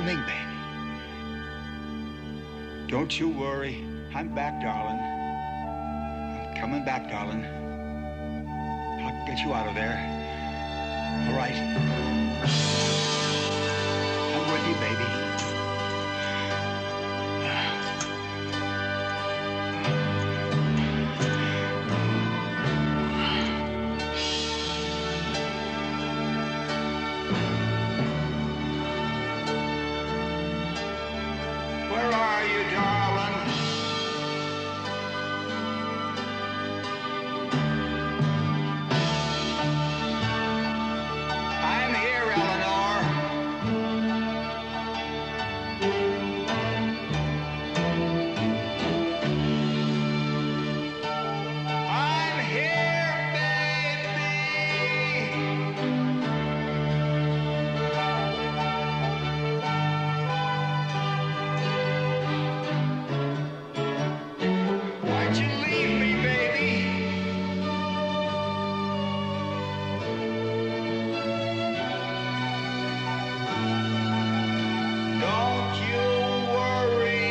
coming, baby. Don't you worry. I'm back, darling. I'm coming back, darling. I'll get you out of there. All right. I'm with you, baby. Where are you, darling? I'm here, Eleanor. I'm here, baby. Why'd you leave me, baby? Don't you worry.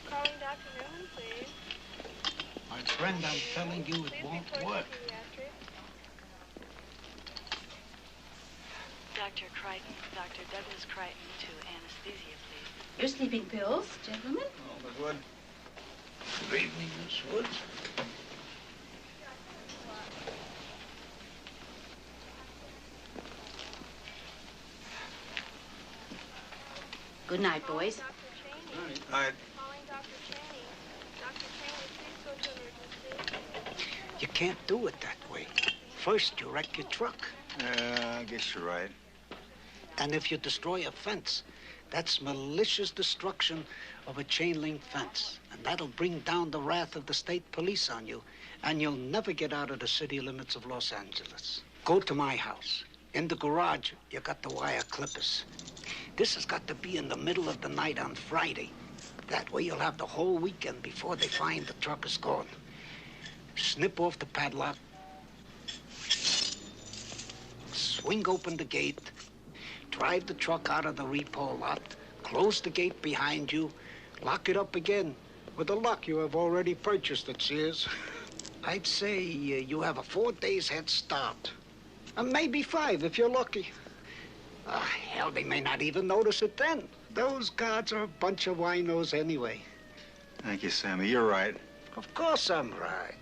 Calling Dr. Newman, please. My friend, I'm telling you, it won't work. Dr. Crichton, Dr. Douglas Crichton to anesthesia, please. Your sleeping pills, gentlemen. Oh, Miss Wood. Good evening, Miss Wood. Good night, boys. Dr. Cheney. All right. Calling Dr. Cheney. Dr. Cheney, please go to emergency. You can't do it that way. First, you wreck your truck. Yeah, I guess you're right. And if you destroy a fence, that's malicious destruction of a chain link fence. And that'll bring down the wrath of the state police on you. And you'll never get out of the city limits of Los Angeles. Go to my house. In the garage, you got the wire clippers. This has got to be in the middle of the night on Friday. That way you'll have the whole weekend before they find the truck is gone. Snip off the padlock. Swing open the gate. Drive the truck out of the repo lot. Close the gate behind you. Lock it up again with a lock you have already purchased at Sears. I'd say you have a 4 days head start. And maybe 5 if you're lucky. Hell, they may not even notice it then. Those guards are a bunch of winos anyway. Thank you, Sammy. You're right. Of course I'm right.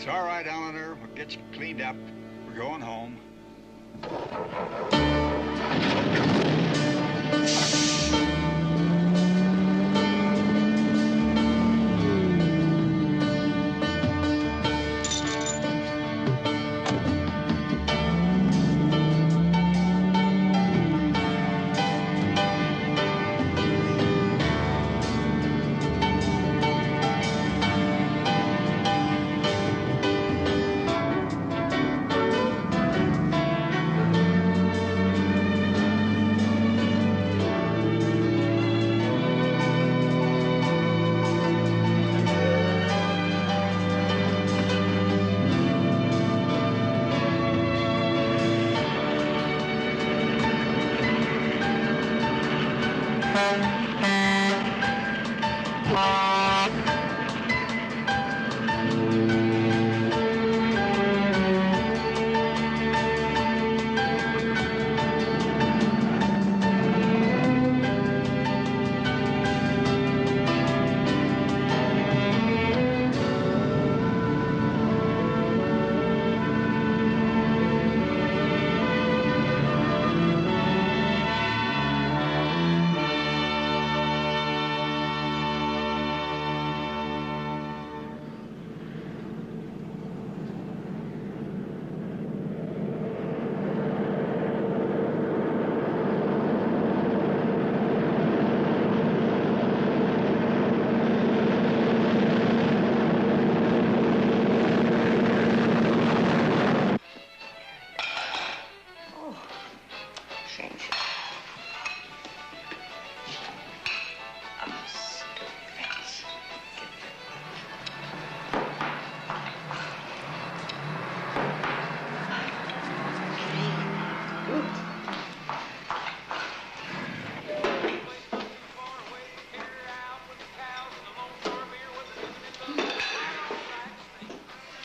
It's all right, Eleanor. We'll get you cleaned up. We're going home.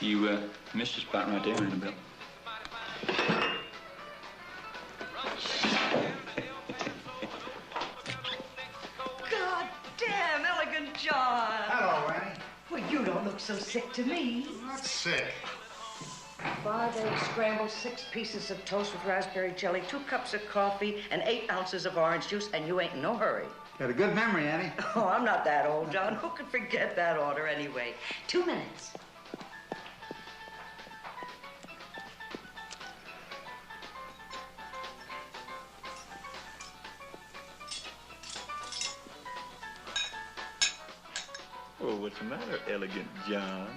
You missed a spot right there, Annabelle. God damn, Elegant John. Hello, Annie. Well, you don't look so sick to me. Not sick. 5 eggs scrambled, 6 pieces of toast with raspberry jelly, 2 cups of coffee, and 8 ounces of orange juice, and you ain't in no hurry. Got a good memory, Annie. Oh, I'm not that old, John. Who could forget that order anyway? 2 minutes. Oh, what's the matter, Elegant John?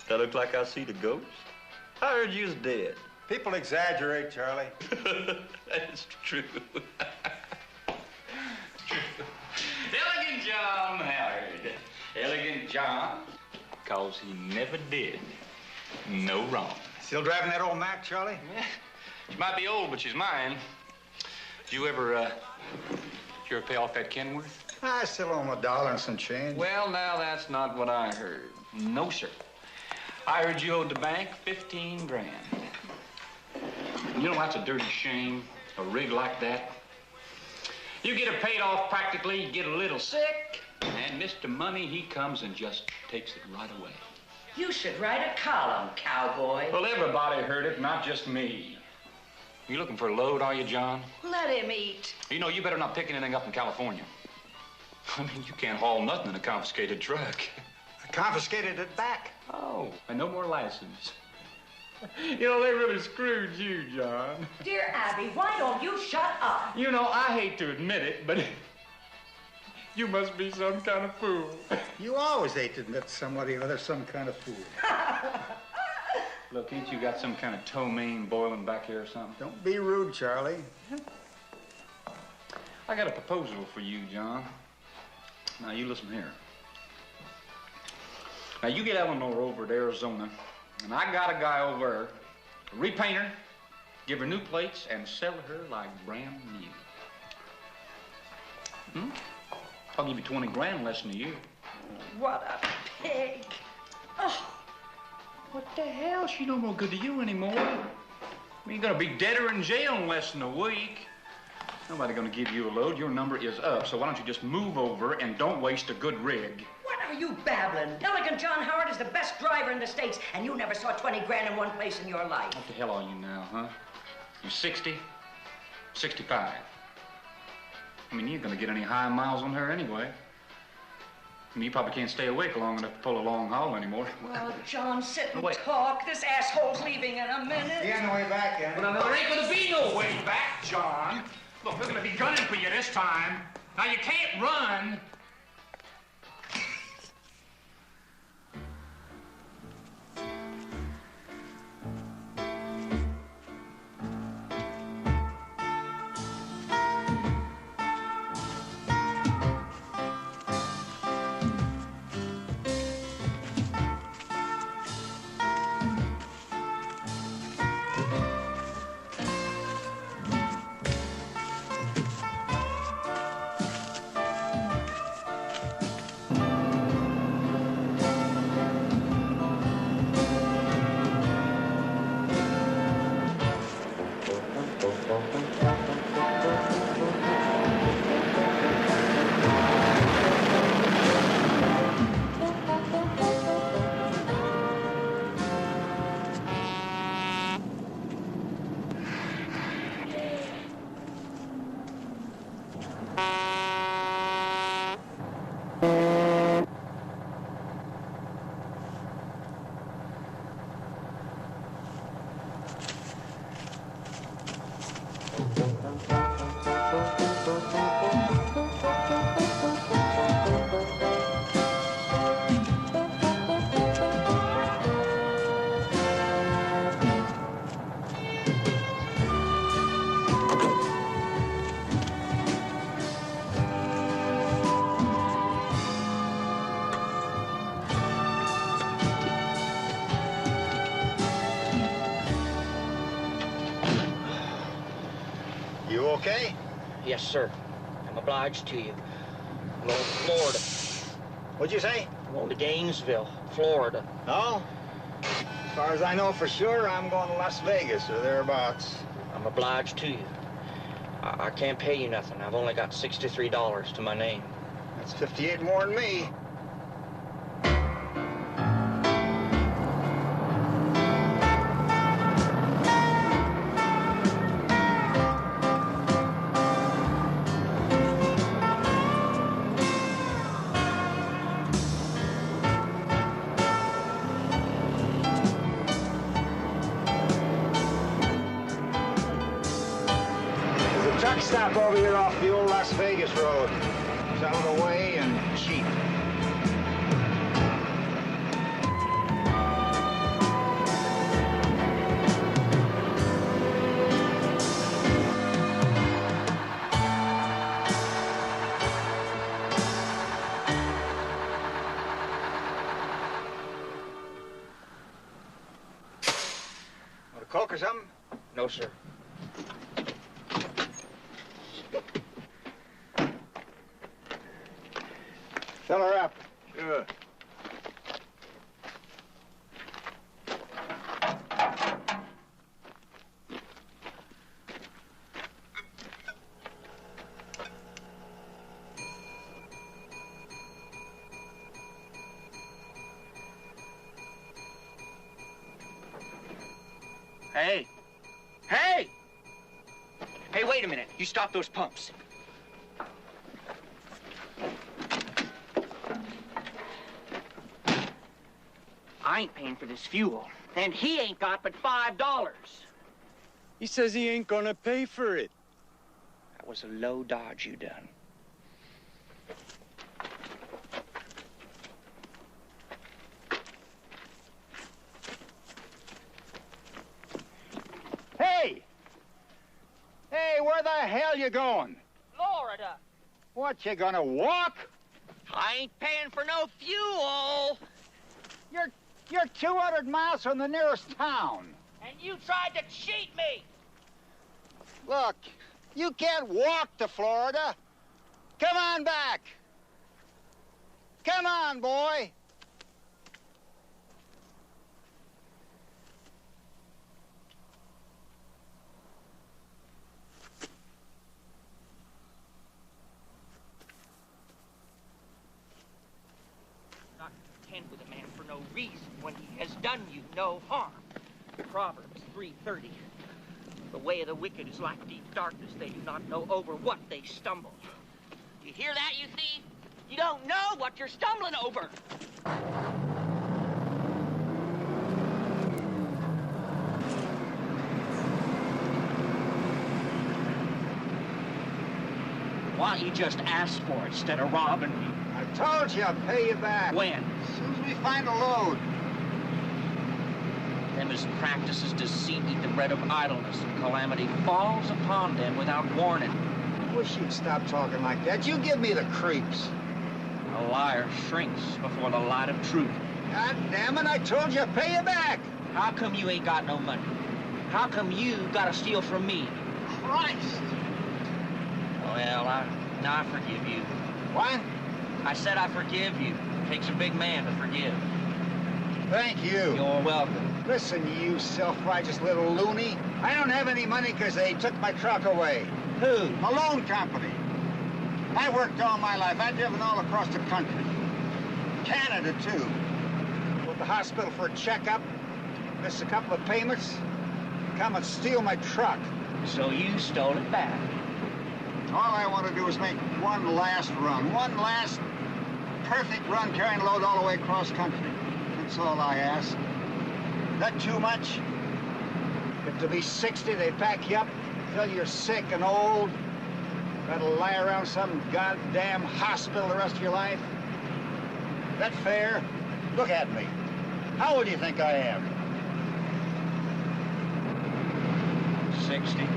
That look like I see the ghost? I heard you was dead. People exaggerate, Charlie. That's true. Elegant John Howard. Elegant John, cause he never did no wrong. Still driving that old Mac, Charlie? Yeah. She might be old, but she's mine. Did you ever pay off that Kenworth? I still owe him $1 and some change. Well, now, that's not what I heard. No, sir. I heard you owed the bank 15 grand. You know, that's a dirty shame, a rig like that. You get it paid off practically, you get a little sick, and Mr. Money, he comes and just takes it right away. You should write a column, cowboy. Well, everybody heard it, not just me. You looking for a load, are you, John? Let him eat. You know, you better not pick anything up in California. I mean, you can't haul nothing in a confiscated truck. I confiscated it back. Oh, and no more license. You know, they really screwed you, John. Dear Abby, why don't you shut up? You know, I hate to admit it, but you must be some kind of fool. You always hate to admit somebody or other's some kind of fool. Look, ain't you got some kind of ptomaine boiling back here or something? Don't be rude, Charlie. I got a proposal for you, John. Now, you listen here. Now, you get Eleanor over to Arizona, and I got a guy over there, repaint her, give her new plates, and sell her like brand new. I'll give you 20 grand less than a year. What a pig. Oh. What the hell? She don't no good to you anymore. You're gonna be deader in jail in less than a week. Nobody gonna give you a load. Your number is up, so why don't you just move over and don't waste a good rig? What are you babbling? Elegant John Howard is the best driver in the States, and you never saw 20 grand in one place in your life. What the hell are you now, huh? You're 60? 65? I mean, you ain't gonna get any high miles on her anyway. I mean, you probably can't stay awake long enough to pull a long haul anymore. Well, John, sit and Wait. talk. This asshole's leaving in a minute. He on the way back, yeah. Well, now, there ain't gonna be no way back, John. Look, we're gonna be gunning for you this time. Now, you can't run. You okay? Yes, sir. I'm obliged to you. I'm going to Florida. What'd you say? I'm going to Gainesville, Florida. No? As far as I know for sure, I'm going to Las Vegas or thereabouts. I'm obliged to you. I can't pay you nothing. I've only got $63 to my name. That's 58 more than me. Truck stop over here off the old Las Vegas road. It's out of the way and cheap. Want a Coke or something? No, sir. Fill her up. Good. Hey! Hey! Hey, wait a minute. You stop those pumps. I ain't paying for this fuel. And he ain't got but $5. He says he ain't gonna pay for it. That was a low dodge you done. Hey! Hey, where the hell you going? Florida! What, you gonna walk? I ain't paying for no fuel! You're 200 miles from the nearest town. And you tried to cheat me! Look, you can't walk to Florida. Come on back. Come on, boy. contend with a man for no reason when he has done you no harm. Proverbs 3:30. The way of the wicked is like deep darkness. They do not know over what they stumble. You hear that, you thief? You don't know what you're stumbling over. Why don't you just ask for it instead of robbing me? I told you I'll pay you back. When? As soon as we find a load. Them as practices deceit eat the bread of idleness, and calamity falls upon them without warning. I wish you'd stop talking like that. You give me the creeps. A liar shrinks before the light of truth. God damn it, I told you I'd pay you back. How come you ain't got no money? How come you gotta steal from me? Christ. Well, I forgive you. What? I said I forgive you. It takes a big man to forgive. Thank you. You're welcome. Listen, you self-righteous little loony. I don't have any money because they took my truck away. Who? A loan company. I worked all my life. I've driven all across the country. Canada, too. Go to the hospital for a checkup. Miss a couple of payments. Come and steal my truck. So you stole it back. All I want to do is make one last run. One last perfect run carrying a load all the way across country. That's all I ask. That too much? If to be 60, they pack you up until you're sick and old. Gotta lie around some goddamn hospital the rest of your life? That fair? Look at me. How old do you think I am? 60.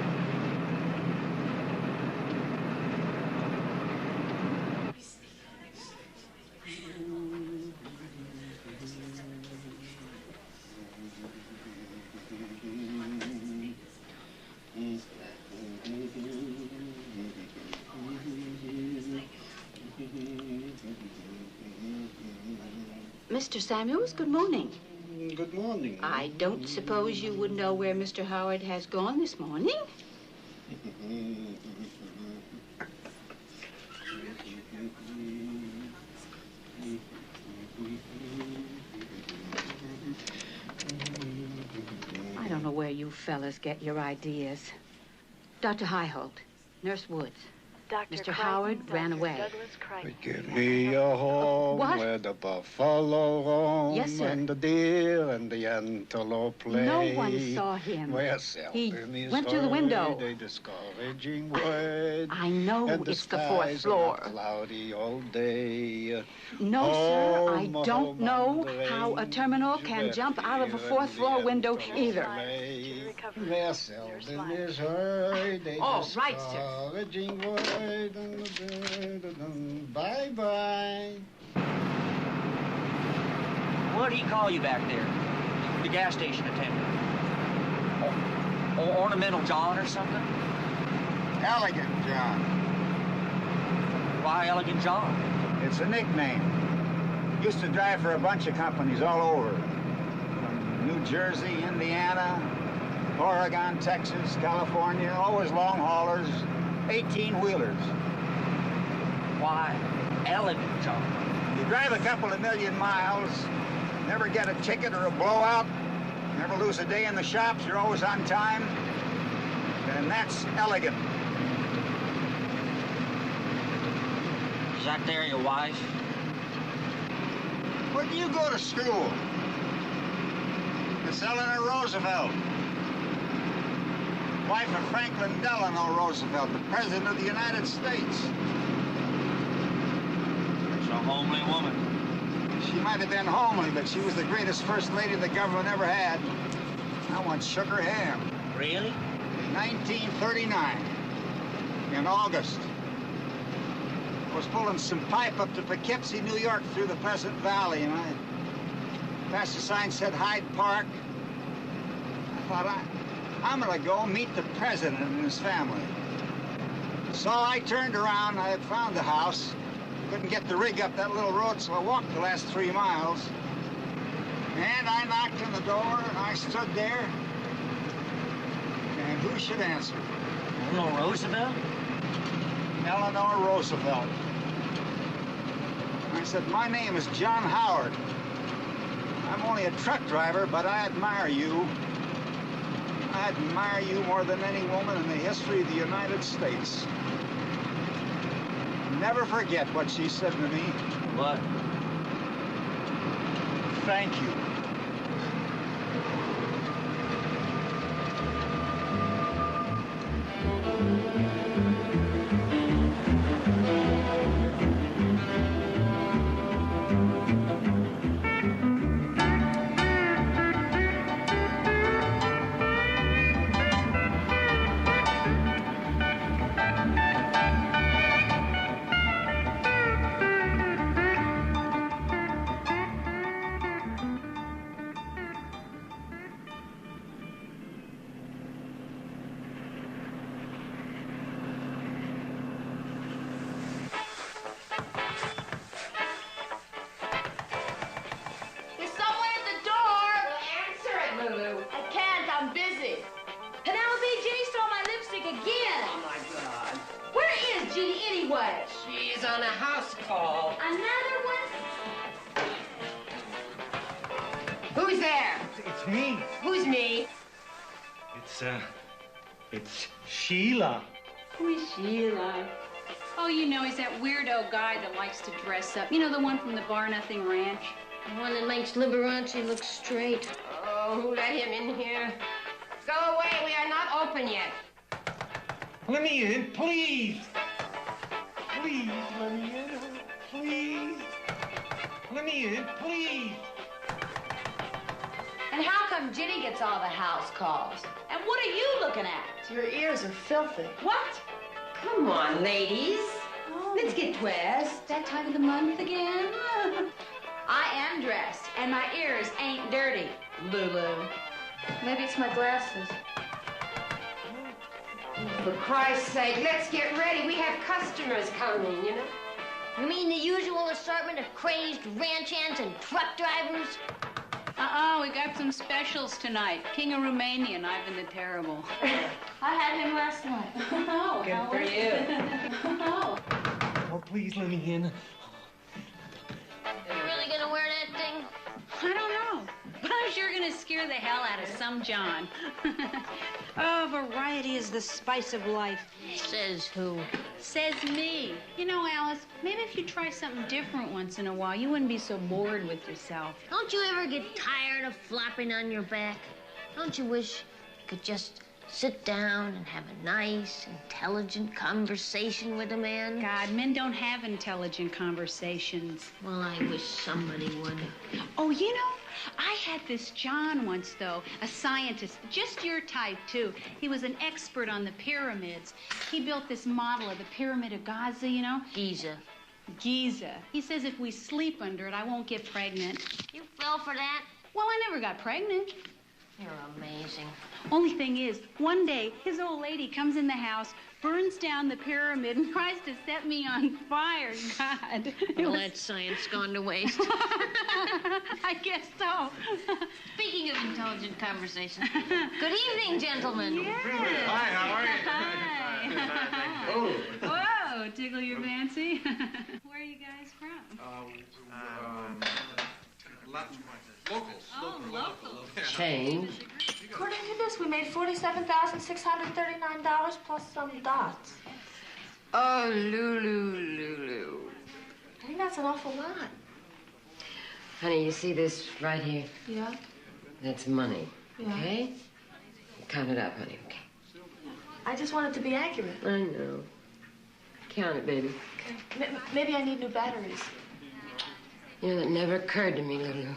Mr. Samuels, good morning. Good morning. I don't suppose you would know where Mr. Howard has gone this morning? I don't know where you fellas get your ideas. Dr. Highholt, Nurse Woods. Dr. Mr. Crichton, Howard ran Dr. away. Douglas Crichton. Give me a home What? where the buffalo roam Yes, sir. and the deer and the antelope play. No one saw him. Where He seldom is went through the window. heard a discouraging word. I know and the it's the fourth skies floor. are cloudy all day. No, sir, I Home, don't home know on the how a range, terminal can where jump out of a deer fourth and floor the window antelope either. play. recovery. Where Nurse seldom Lyons. is heard a Oh, right, sir. discouraging word. Bye-bye. What do you call you back there? The gas station attendant? Or Ornamental John or something? Elegant John. Why Elegant John? It's a nickname. Used to drive for a bunch of companies all over. From New Jersey, Indiana, Oregon, Texas, California, always long haulers, 18-wheelers. Why Elegant John? You drive a couple of million miles, never get a ticket or a blowout, never lose a day in the shops, you're always on time, and that's elegant. Is that there your wife? Where do you go to school? Miss Eleanor Roosevelt. Wife of Franklin Delano Roosevelt, the President of the United States. She's a homely woman. She might have been homely, but she was the greatest first lady the government ever had. I once shook her hand. Really? 1939, in August. I was pulling some pipe up to Poughkeepsie, New York, through the Pleasant Valley, and I passed a sign that said Hyde Park. I thought, I'm gonna go meet the president and his family. So I turned around, I had found the house. Couldn't get the rig up that little road, so I walked the last 3 miles. And I knocked on the door, and I stood there. And who should answer? Eleanor Roosevelt? Eleanor Roosevelt. I said, my name is John Howard. I'm only a truck driver, but I admire you. I admire you more than any woman in the history of the United States. Never forget what she said to me. What? Thank you. She's on a house call. Another one? Who's there? It's me. Who's me? It's Sheila. Who is Sheila? Oh, you know, he's that weirdo guy that likes to dress up. You know, the one from the Bar Nothing Ranch? The one that makes Liberace look straight. Oh, who let him in here? Go away, we are not open yet. Let me in, please. Please, let me in. Please. Let me in, please. And how come Ginny gets all the house calls? And what are you looking at? Your ears are filthy. What? Come on, ladies. Oh. Let's get dressed. That time of the month again? I am dressed, and my ears ain't dirty, Lulu. Maybe it's my glasses. For Christ's sake, let's get ready. We have customers coming, you know? You mean the usual assortment of crazed ranch hands and truck drivers? We got some specials tonight. King of Romania and Ivan the Terrible. I had him last night. Oh, Good for you. Oh. Oh, please let me in. You really gonna wear that thing? I don't know, but I'm sure gonna scare the hell out of some John. Oh, variety is the spice of life. Says who? Says me. You know, Alice, maybe if you try something different once in a while, you wouldn't be so bored with yourself. Don't you ever get tired of flopping on your back? Don't you wish you could just sit down and have a nice, intelligent conversation with a man? God, men don't have intelligent conversations. Well, I wish somebody would. Oh, you know, I had this John once, though, a scientist, just your type, too. He was an expert on the pyramids. He built this model of the Pyramid of Gaza, you know? Giza. Giza. He says if we sleep under it, I won't get pregnant. You fell for that? Well, I never got pregnant. You're amazing. Only thing is, one day, his old lady comes in the house, burns down the pyramid, and tries to set me on fire. God. Well, that science gone to waste. I guess so. Speaking of intelligent conversation, good evening, gentlemen. Yeah. Hi, how are you? Hi. Oh. Whoa, tickle your fancy. Where are you guys from? Locals. Oh, local. Change. According to this, we made $47,639 plus some dots. Oh, Lulu. I think that's an awful lot. Honey, you see this right here? Yeah? That's money, Yeah. okay? Count it up, honey, okay? I just want it to be accurate. I know. Count it, baby. Okay. Maybe I need new batteries. You know, that never occurred to me, Lulu.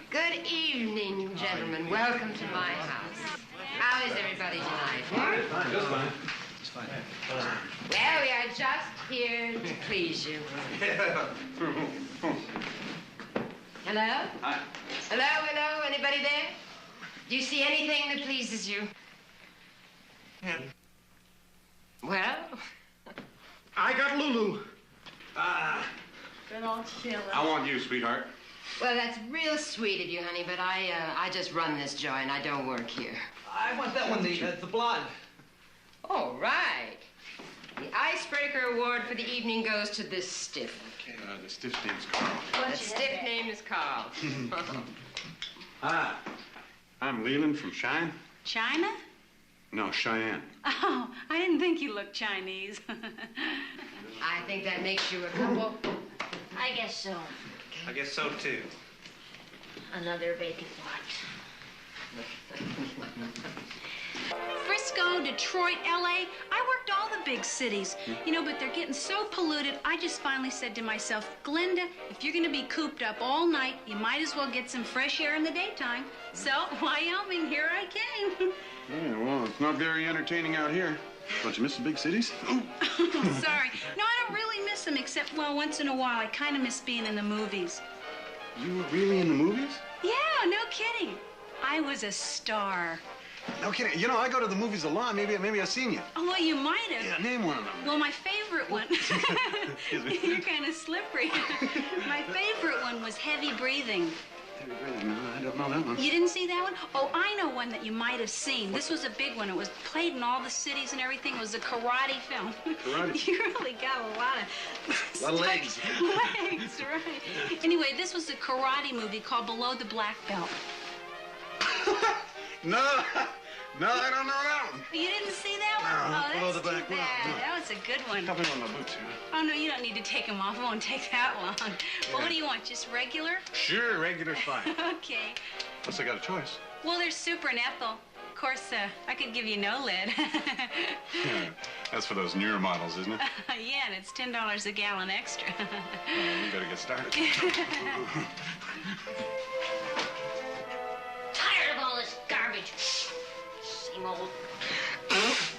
Good evening, gentlemen. Welcome to my house. How is everybody tonight? Fine, just fine. Just fine. Well, we are just here to please you. Hello? Hi. Hello? Anybody there? Do you see anything that pleases you? Yeah. Well? I got Lulu. Good old Sheila. I want you, sweetheart. Well, that's real sweet of you, honey, but I just run this joint. I don't work here. I want that one, the blonde. Oh, right. The icebreaker award for the evening goes to this stiff. Okay, the stiff's name's Carl. That stiff name is Carl. Hi, I'm Leland from Cheyenne. China? No, Cheyenne. Oh, I didn't think you looked Chinese. I think that makes you a couple. I guess so. I guess so, too. Another vacant lot. Frisco, Detroit, L.A. I worked all the big cities, you know, but they're getting so polluted, I just finally said to myself, Glinda, if you're going to be cooped up all night, you might as well get some fresh air in the daytime. So, Wyoming, here I came. Yeah, well, it's not very entertaining out here. Don't you miss the big cities? Sorry. No, I don't really miss them, except, well, once in a while, I kind of miss being in the movies. You were really in the movies? Yeah, no kidding. I was a star. No kidding. You know, I go to the movies a lot. Maybe I've seen you. Oh, well, you might have. Yeah, name one of them. Well, my favorite one. You're kind of slippery. My favorite one was Heavy Breathing. No, I don't know that one. You didn't see that one? Oh, I know one that you might have seen. This was a big one. It was played in all the cities and everything. It was a karate film. Karate? You really got a lot of legs. Legs, right. Anyway, this was a karate movie called Below the Black Belt. No, I don't know that one. You didn't see that one? No, Oh, Below that's the Black too Belt. bad. No. That was a good one. Help me on my boots here. Oh, no, you don't need to take them off. It won't take that long. Well, what do you want, just regular? Sure, regular's fine. Okay. Unless I got a choice. Well, there's super and ethyl. Of course, I could give you no lid. Yeah, that's for those newer models, isn't it? Yeah, and it's $10 a gallon extra. You better get started. Tired of all this garbage. Same old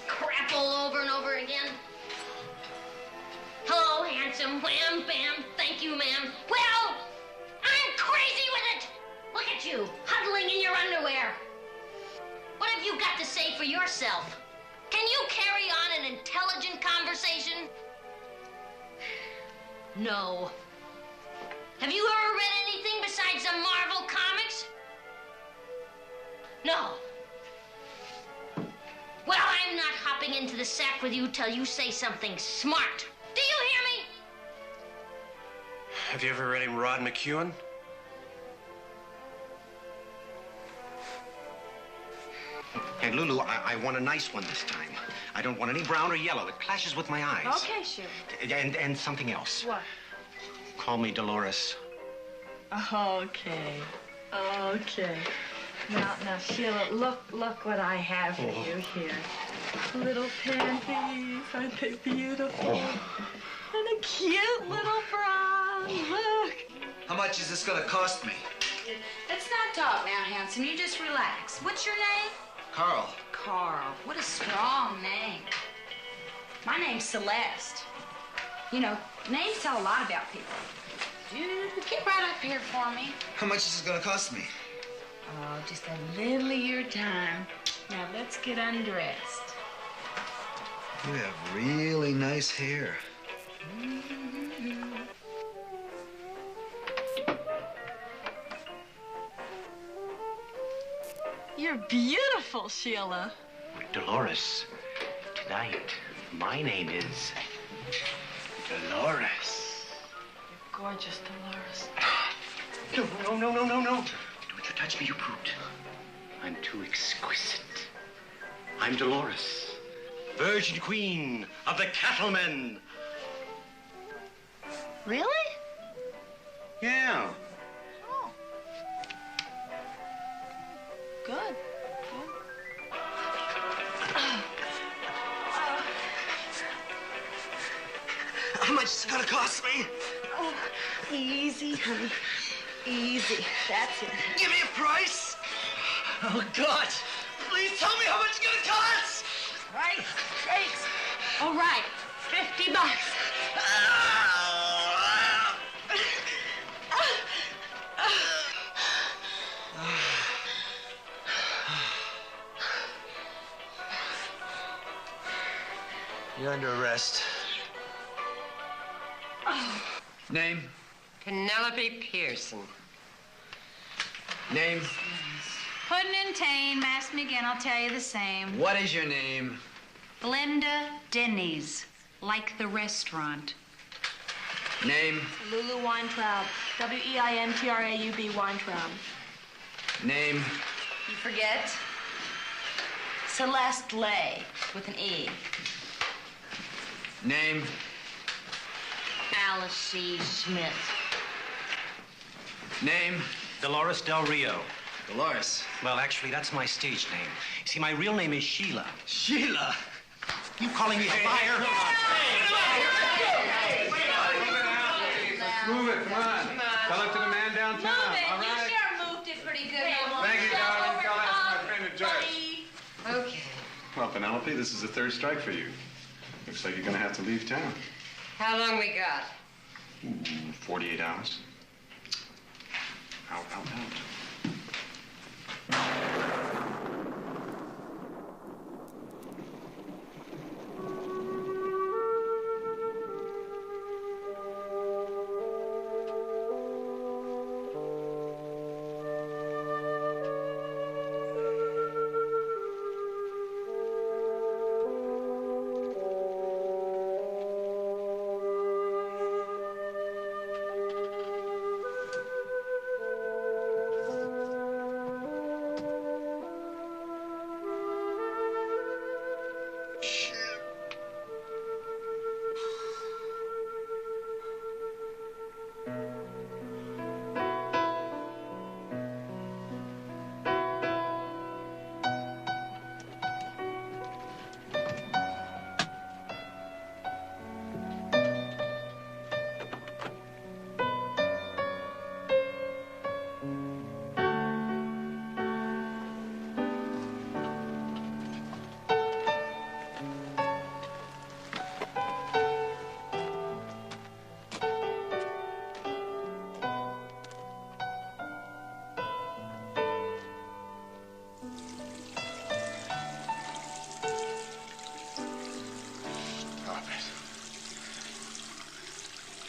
crap all over and over again. Hello, handsome. Wham, bam. Thank you, ma'am. Well, I'm crazy with it. Look at you, huddling in your underwear. What have you got to say for yourself? Can you carry on an intelligent conversation? No. Have you ever read anything besides the Marvel comics? No. Well, I'm not hopping into the sack with you till you say something smart. Do you hear me? Have you ever read him Rod McEwen? Hey, Lulu, I want a nice one this time. I don't want any brown or yellow. It clashes with my eyes. Okay, sure. And something else. What? Call me Dolores. Okay. Okay. Now, Sheila, look what I have for you here. Little panties, aren't they beautiful? And a cute little bra. Look. How much is this gonna cost me? Let's not talk now, handsome. You just relax. What's your name? Carl. Carl. What a strong name. My name's Celeste. You know, names tell a lot about people. You get right up here for me. How much is this gonna cost me? Oh, just a little of your time. Now, let's get undressed. You have really nice hair. You're beautiful, Sheila. Dolores, tonight, my name is Dolores. You're gorgeous, Dolores. No. Don't you touch me, you brute. I'm too exquisite. I'm Dolores, Virgin Queen of the Cattlemen. Really? Yeah. Oh. Good. How much is it gonna cost me? Oh, easy, honey. Easy. That's it. Give me a price. Oh, God. Please tell me how much it's gonna cost. Right. Thanks. All right. $50. You're under arrest. Name? Penelope Pearson. Name? Puddin' and Tane, ask me again, I'll tell you the same. What is your name? Glinda Denny's. like the restaurant. Name? Lulu Weintraub. Weintraub Weintraub. Name? You forget? Celeste Lay with an E. Name? Alice C. Smith. Name? Dolores Del Rio. Dolores. Well, actually, that's my stage name. See, my real name is Sheila. Sheila? You calling me a liar? Move it, come on. Tell it to the man downtown. Move it. All You right. sure moved it pretty good. Thank you, darling. Tell that to my friend and Joyce. Okay. Well, Penelope, this is the third strike for you. Looks like you're gonna have to leave town. How long we got? 48 hours. Out.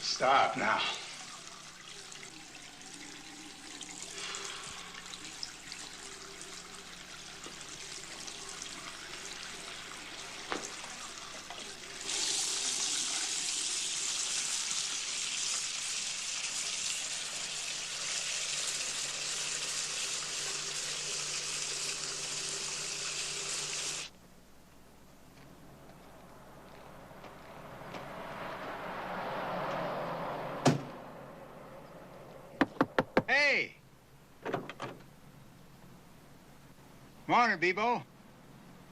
Stop now. Hey! Morning, Bebo.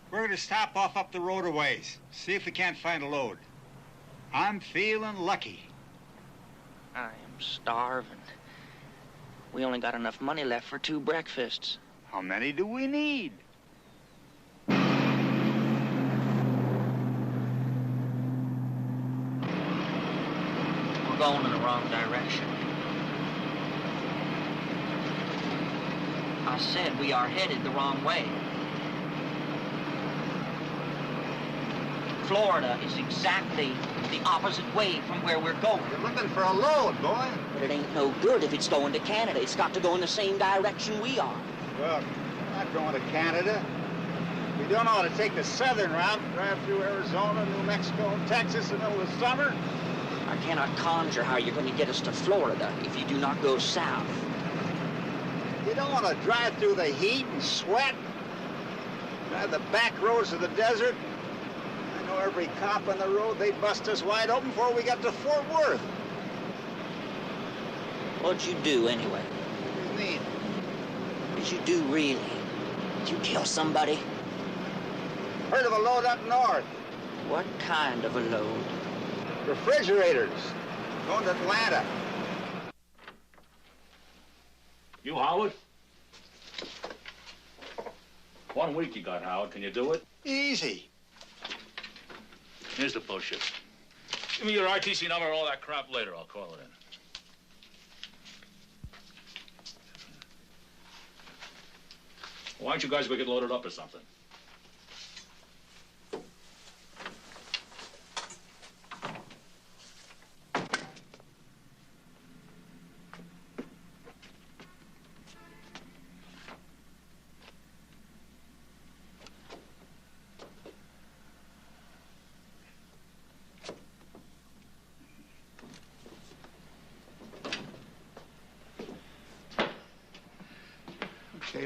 We're going to stop off up the road a ways. See if we can't find a load. I'm feeling lucky. I am starving. We only got enough money left for 2 breakfasts. How many do we need? We're going in the wrong direction. I said we are headed the wrong way. Florida is exactly the opposite way from where we're going. You're looking for a load, boy. But it ain't no good if it's going to Canada. It's got to go in the same direction we are. Well, we're not going to Canada. We don't know how to take the southern route, drive through Arizona, New Mexico, and Texas in the middle of summer. I cannot conjure how you're going to get us to Florida if you do not go south. You don't want to drive through the heat and sweat. Drive the back roads of the desert. I know every cop on the road, they'd bust us wide open before we got to Fort Worth. What'd you do, anyway? What do you mean? Did you do, really? Did you kill somebody? Heard of a load up north. What kind of a load? Refrigerators. Going to Atlanta. You, Howard? 1 week you got, Howard. Can you do it? Easy. Here's the bullshit. Give me your RTC number and all that crap later. I'll call it in. Why don't you guys go get loaded up or something?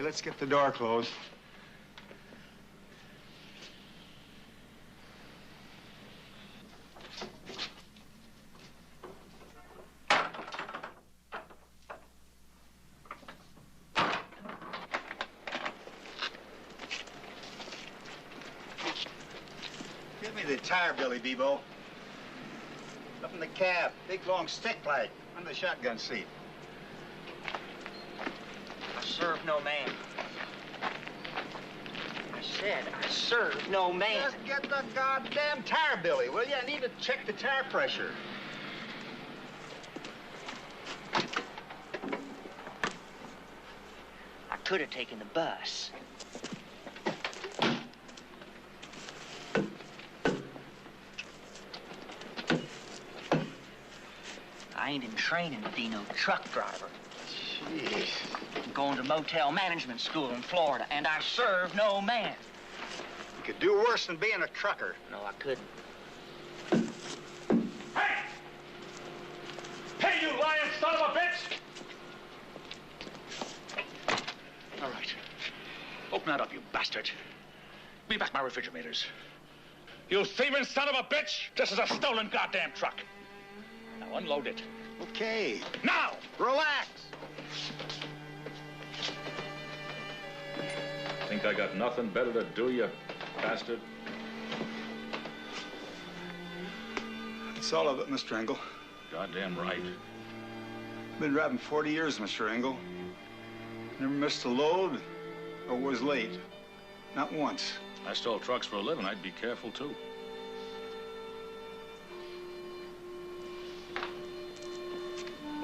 let's get the door closed. Give me the tire, Billy Bebo. Up in the cab, big long stick like, under the shotgun seat. I serve no man. I said I serve no man. Just get the goddamn tire, Billy, will you? I need to check the tire pressure. I could have taken the bus. I ain't in training to be no truck driver. Jeez. I'm going to motel management school in Florida, and I serve no man. You could do worse than being a trucker. No, I couldn't. Hey! Hey, you lying son of a bitch! All right. Open that up, you bastard. Give me back my refrigerators. You thieving son of a bitch! This is a stolen goddamn truck. Now unload it. Okay. Now! Relax. Think I got nothing better to do, you bastard? That's all of it, Mr. Engel. Goddamn right. Been driving 40 years, Mr. Engel. Never missed a load or was late. Not once. I stole trucks for a living. I'd be careful, too.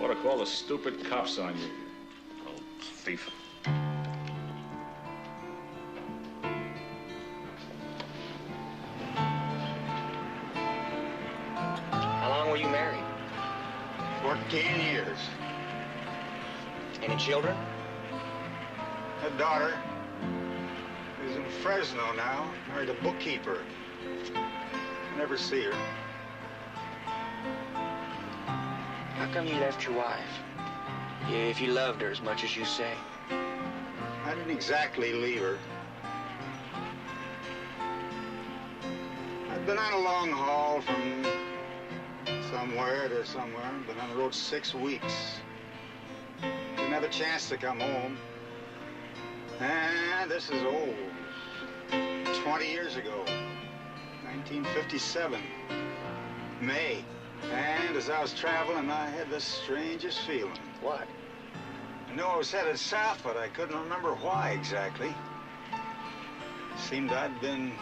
Ought to call the stupid cops on you, old thief. How long were you married? 14 years. Any children? A daughter. Who's in Fresno now. Married a bookkeeper. Never see her. How come you left your wife? Yeah, if you loved her as much as you say. I didn't exactly leave her. I've been on a long haul from somewhere to somewhere. Been on the road 6 weeks. Didn't have a chance to come home. And this is old. 20 years ago. 1957. May. And as I was traveling, I had the strangest feeling. What? I knew I was headed south, but I couldn't remember why exactly. Seemed I'd been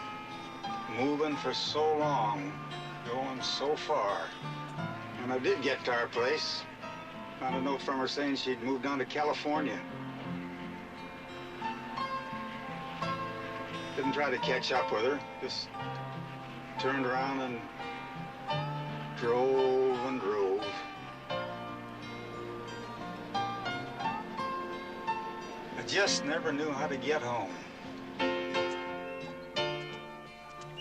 moving for so long, going so far. When I did get to our place, found a note from her saying she'd moved on to California. Didn't try to catch up with her, just turned around and drove and drove. I just never knew how to get home. Is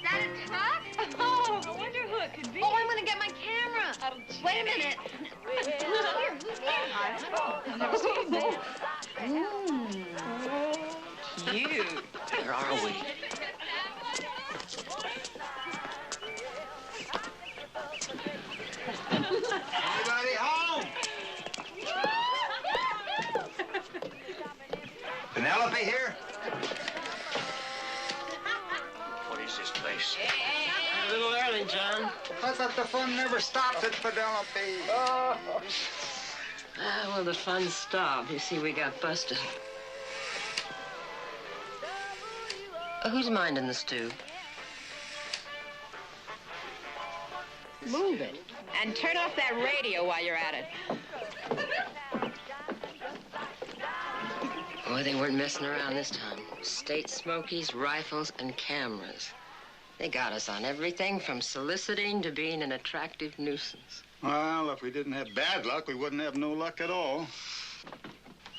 that a truck? Oh, I wonder who it could be. Oh, I'm gonna get my camera. Wait a minute. Who's here? Who's here? I've never seen that. Cute. Where are we? Anybody home? Penelope here? What is this place? A little early, John. I thought the fun never stopped at Penelope. Well, the fun stopped. You see, we got busted. Who's minding the stew? Move it. And turn off that radio while you're at it. Boy, they weren't messing around this time. State Smokies, rifles, and cameras. They got us on everything from soliciting to being an attractive nuisance. Well, if we didn't have bad luck, we wouldn't have no luck at all.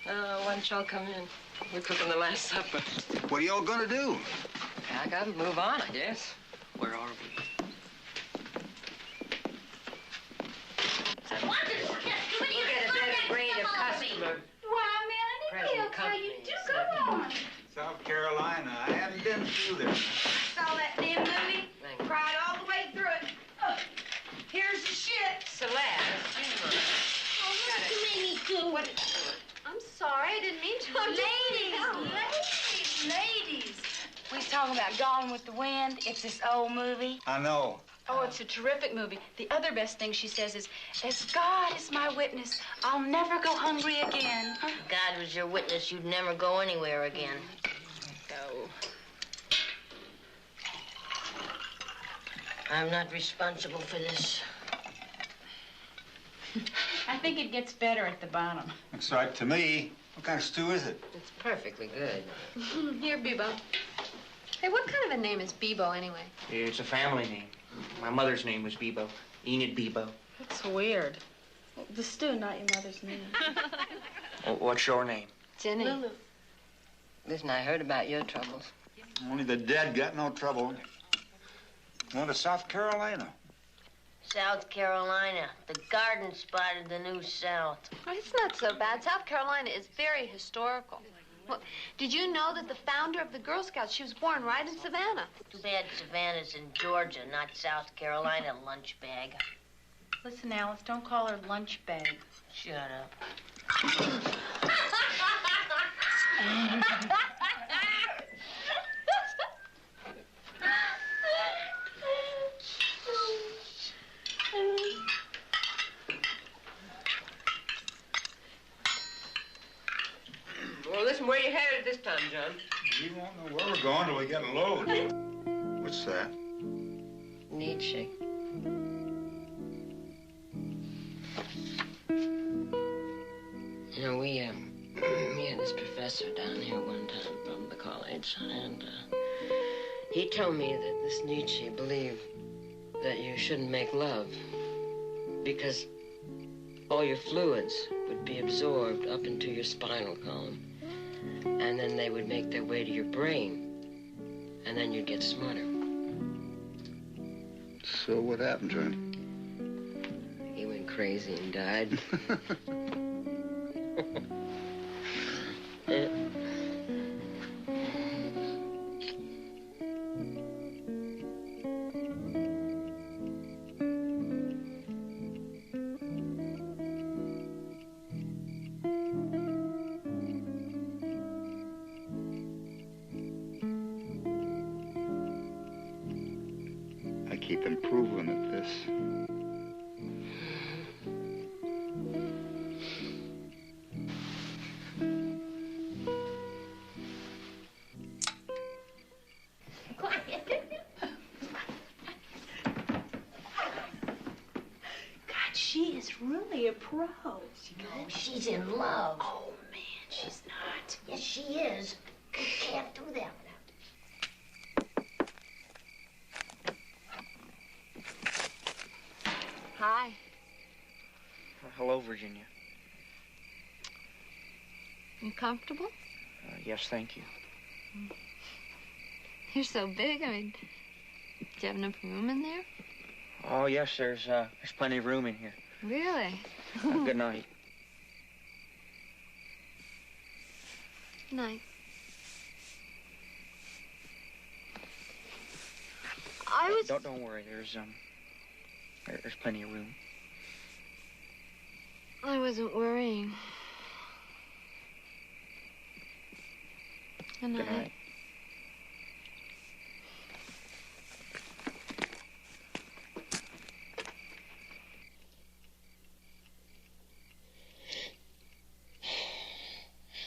Why don't y'all come in? We're cooking the last supper. What are y'all gonna do? Pack up and move on, I guess. Where are we? I wanted to suggest you, but you Get a better grade of customer. Why, Melanie, Present How you do? Go on. South Carolina. I haven't been through there. Saw that damn movie. Cried all the way through it. Here's the shit. Celeste. Oh, look, you made me do it. I'm sorry, I didn't mean to. Ladies. We was talking about Gone with the Wind. It's this old movie. I know. Oh, it's a terrific movie. The other best thing she says is, as God is my witness, I'll never go hungry again. God was your witness. You'd never go anywhere again. Go. I'm not responsible for this. I think it gets better at the bottom. Looks right to me. What kind of stew is it? It's perfectly good. Here, Bebo. Hey, what kind of a name is Bebo, anyway? It's a family name. My mother's name was Bebo. Enid Bebo. That's weird. The stew, not your mother's name. What's your name? Jenny. Lulu. Listen, I heard about your troubles. Only the dead got no trouble. Going to South Carolina. South Carolina, the garden spot of the New South. Oh, it's not so bad. South Carolina is very historical. Well, did you know that the founder of the Girl Scouts, she was born right in Savannah? Too bad Savannah's in Georgia, not South Carolina, lunch bag. Listen, Alice, don't call her lunch bag. Shut up. Well, listen, where you headed this time, John? We won't know where we're going till we get a load. What's that? Nietzsche. You know, we had this professor down here one time from the college, and he told me that this Nietzsche believed that you shouldn't make love because all your fluids would be absorbed up into your spinal column, and then they would make their way to your brain, and then you'd get smarter. So what happened to him? He went crazy and died. I keep improving at this. God, she is really a pro. Oh, she's in love. Oh, man, she's not. Yes, she is. You can't do that. Hi. Hello, Virginia. You comfortable? Yes, thank you. You're so big. I mean, do you have enough room in there? Oh, yes, there's plenty of room in here. Really? Good night. Good night. I was... Don't worry. There's plenty of room. I wasn't worrying. Good night. Good night.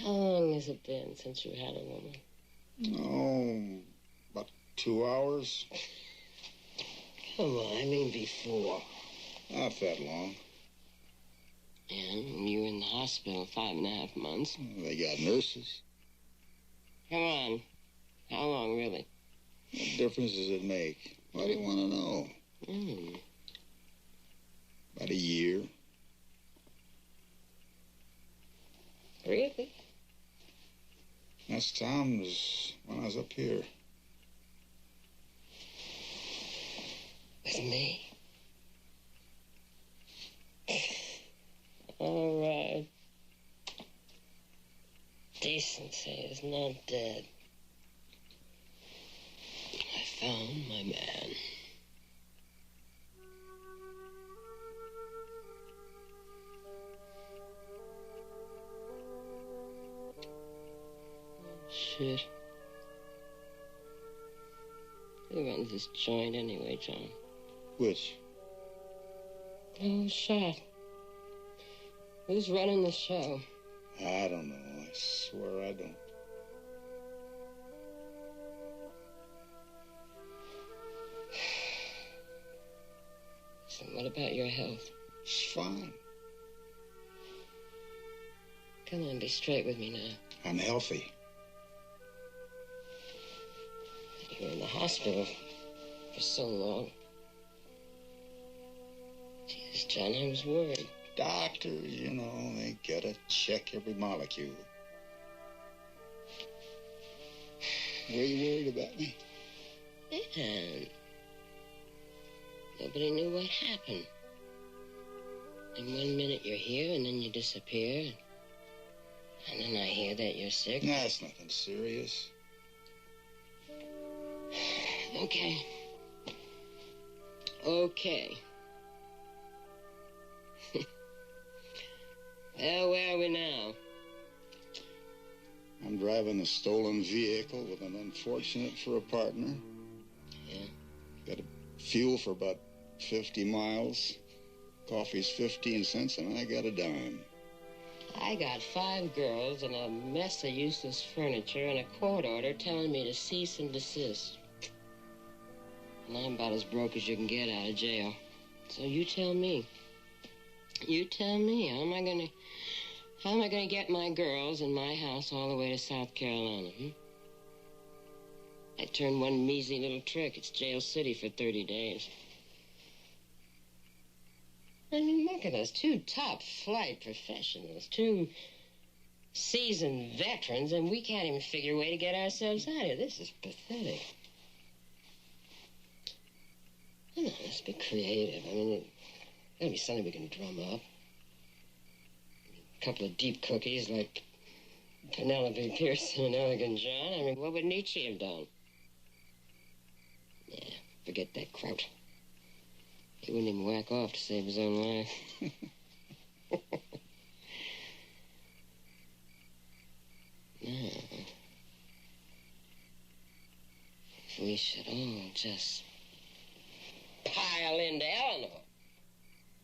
How long has it been since you had a woman? Oh, about 2 hours. Come on, I mean before. Not that long. And you were in the hospital 5.5 months. They got nurses. Come on. How long, really? What difference does it make? Why do you want to know? About a year. Really? Last time was when I was up here. With me? All right. Decency is not dead. I found my man. Shit. Who runs this joint anyway, John? Which? Oh, shot. Who's running the show? I don't know. I swear I don't. So what about your health? It's fine. Come on, be straight with me now. I'm healthy. You were in the hospital for so long. Jesus, John, I was worried. Doctors, you know, they gotta check every molecule. Were you worried about me? Yeah. Nobody knew what happened. And 1 minute you're here, and then you disappear. And then I hear that you're sick. No, it's nothing serious. Okay. Okay. Well, where are we now? I'm driving a stolen vehicle with an unfortunate for a partner. Yeah. Got a fuel for about 50 miles. Coffee's 15 cents, and I got a dime. I got 5 girls and a mess of useless furniture and a court order telling me to cease and desist. And I'm about as broke as you can get out of jail. So you tell me. You tell me, how am I gonna get my girls and my house all the way to South Carolina, I turned one measly little trick. It's jail city for 30 days. I mean, look at us, 2 top-flight professionals, 2 seasoned veterans, and we can't even figure a way to get ourselves out of here. This is pathetic. Come on, let's be creative. I mean, there's gotta be something we can drum up. A couple of deep cookies like Penelope Pearson and Elegant John. I mean, what would Nietzsche have done? Yeah, forget that kraut. He wouldn't even whack off to save his own life. No. If we should all just pile into Eleanor,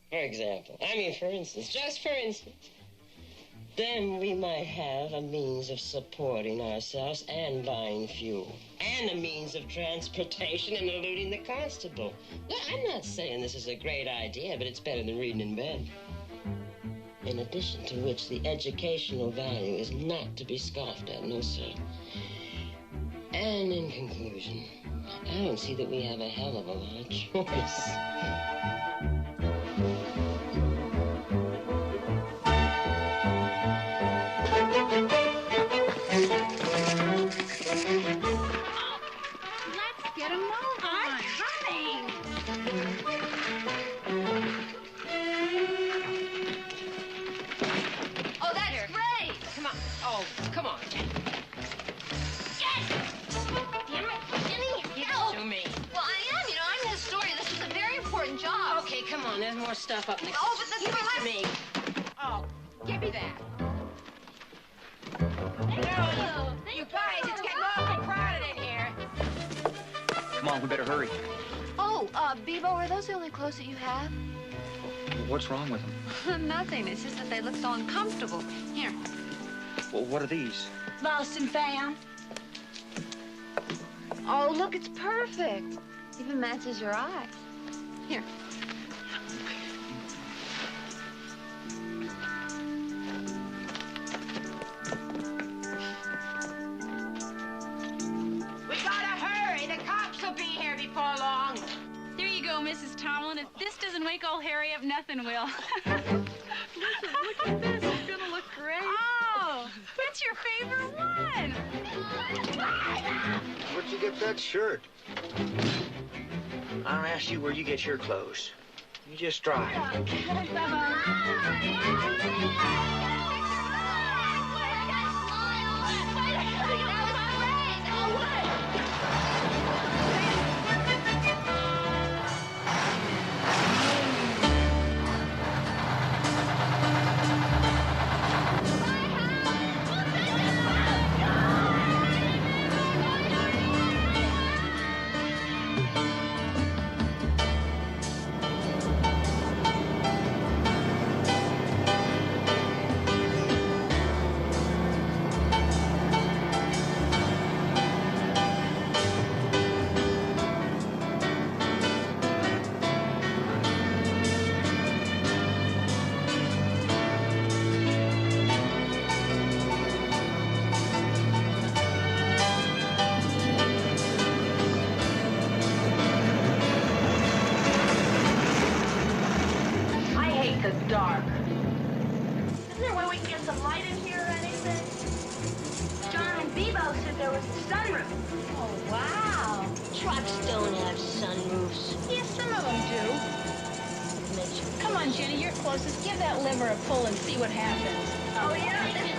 for example. I mean, for instance, just for instance. Then we might have a means of supporting ourselves and buying fuel. And a means of transportation and eluding the constable. Look, I'm not saying this is a great idea, but it's better than reading in bed. In addition to which, the educational value is not to be scoffed at, no sir. And in conclusion, I don't see that we have a hell of a lot of choice. Let's get 'em moving. I'm coming. Oh, that's great. Come on. Oh, come on. Yes! Damn it, Jenny. Give Help. it to me. Well, I am. You know, I'm the historian. This is a very important job. Okay, come on. There's more stuff up next. Oh, but that's Give my it to me. Oh, give me that. Hello. You guys, it's getting awfully crowded in here. Come on, we better hurry. Oh, Bebo, are those the only clothes that you have? What's wrong with them? Nothing. It's just that they look so uncomfortable. Here. Well, what are these? Lost and found. Oh, look, it's perfect. Even matches your eyes. Here. We gotta hurry. The cops will be here before long. There you go, Mrs. Tomlin. If this doesn't wake old Harry up, nothing will. Listen, look at this. It's gonna look great. Oh, that's your favorite one. Where'd you get that shirt? I'll ask you where you get your clothes. You just drive. trucks don't have sunroofs. Yes, some of them do. Come on, Jenny, you're closest. Give that lever a pull and see what happens. Oh, yeah, this thing.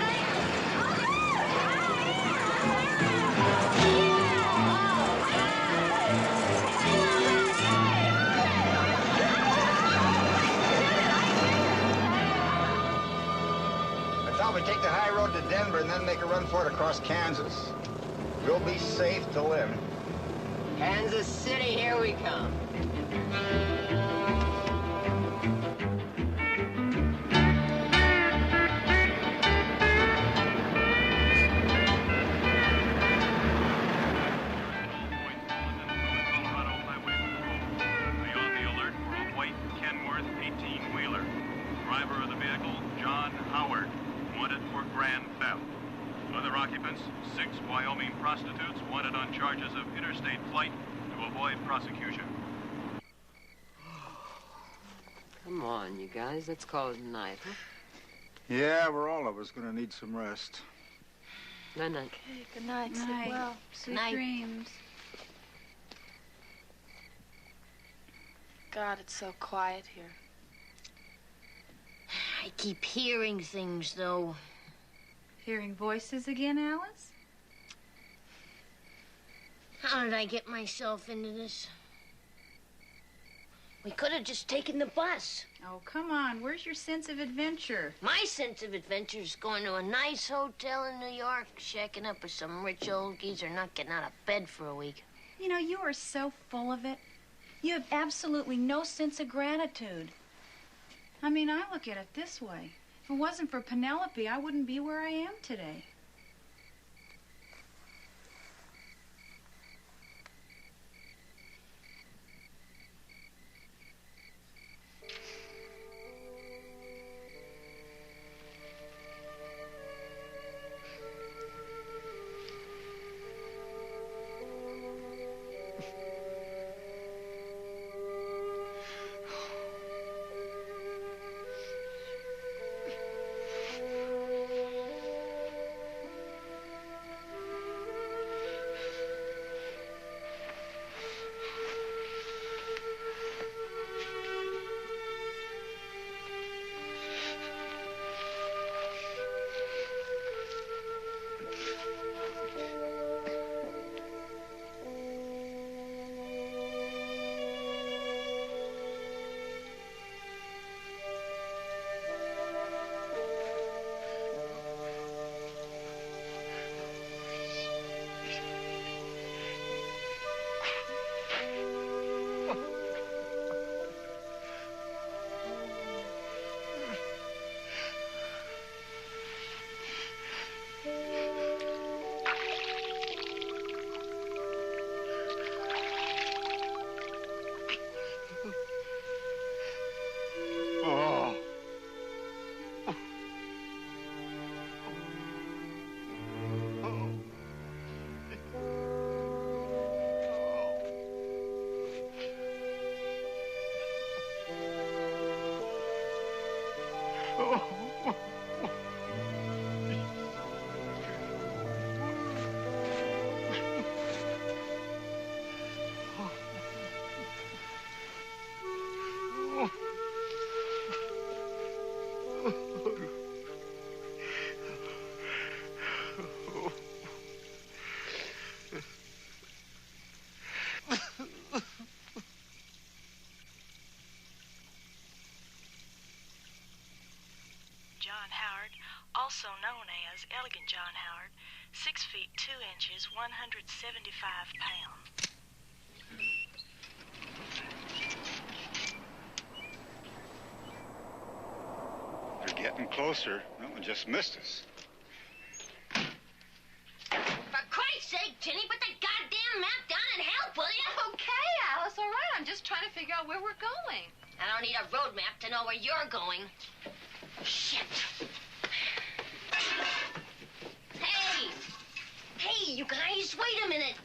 I thought we'd take the high road to Denver and then make a run for it across Kansas. We'll be safe to live. Kansas City, here we come. Driver of the vehicle, John Howard, wanted for grand theft. Other occupants, 6 Wyoming prostitutes wanted on charges of interstate flight to avoid prosecution. Come on, you guys. Let's call it a night, huh? Yeah, we're all of us gonna need some rest. Night, night. Okay, good night. Night. Sleep well. Sweet Night. dreams. God, it's so quiet here. I keep hearing things, though. Hearing voices again, Alice? How did I get myself into this? We could have just taken the bus. Oh, come on. Where's your sense of adventure? My sense of adventure is going to a nice hotel in New York, shacking up with some rich old geezer not getting out of bed for a week. You know, you are so full of it. You have absolutely no sense of gratitude. I mean, I look at it this way. If it wasn't for Penelope, I wouldn't be where I am today. John Howard, also known as Elegant John Howard, 6 feet 2 inches, 175 pounds. They're getting closer. No one just missed us. For Christ's sake, Jenny, put the goddamn map down and help, will you? Okay, Alice, all right. I'm just trying to figure out where we're going. I don't need a road map to know where you're going. Shit. Hey! Hey, you guys, wait a minute.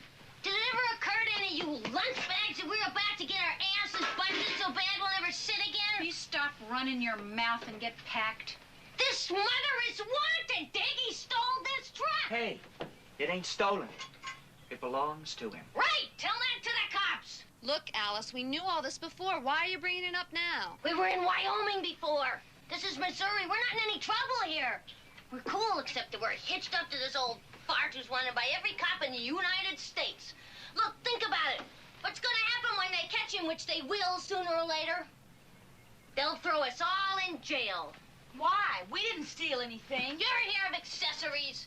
Did it ever occur to any of you lunch bags that we're about to get our asses busted so bad we'll never sit again? You stop running your mouth and get packed. This mother is wanted! Diggy stole this truck! Hey, it ain't stolen. It belongs to him. Right! Tell that to the cops! Look, Alice, we knew all this before. Why are you bringing it up now? We were in Wyoming before. This is Missouri. We're not in any trouble here. We're cool, except that we're hitched up to this old fart who's wanted by every cop in the United States. Look, think about it. What's going to happen when they catch him, which they will sooner or later? They'll throw us all in jail. Why? We didn't steal anything. You're here of accessories.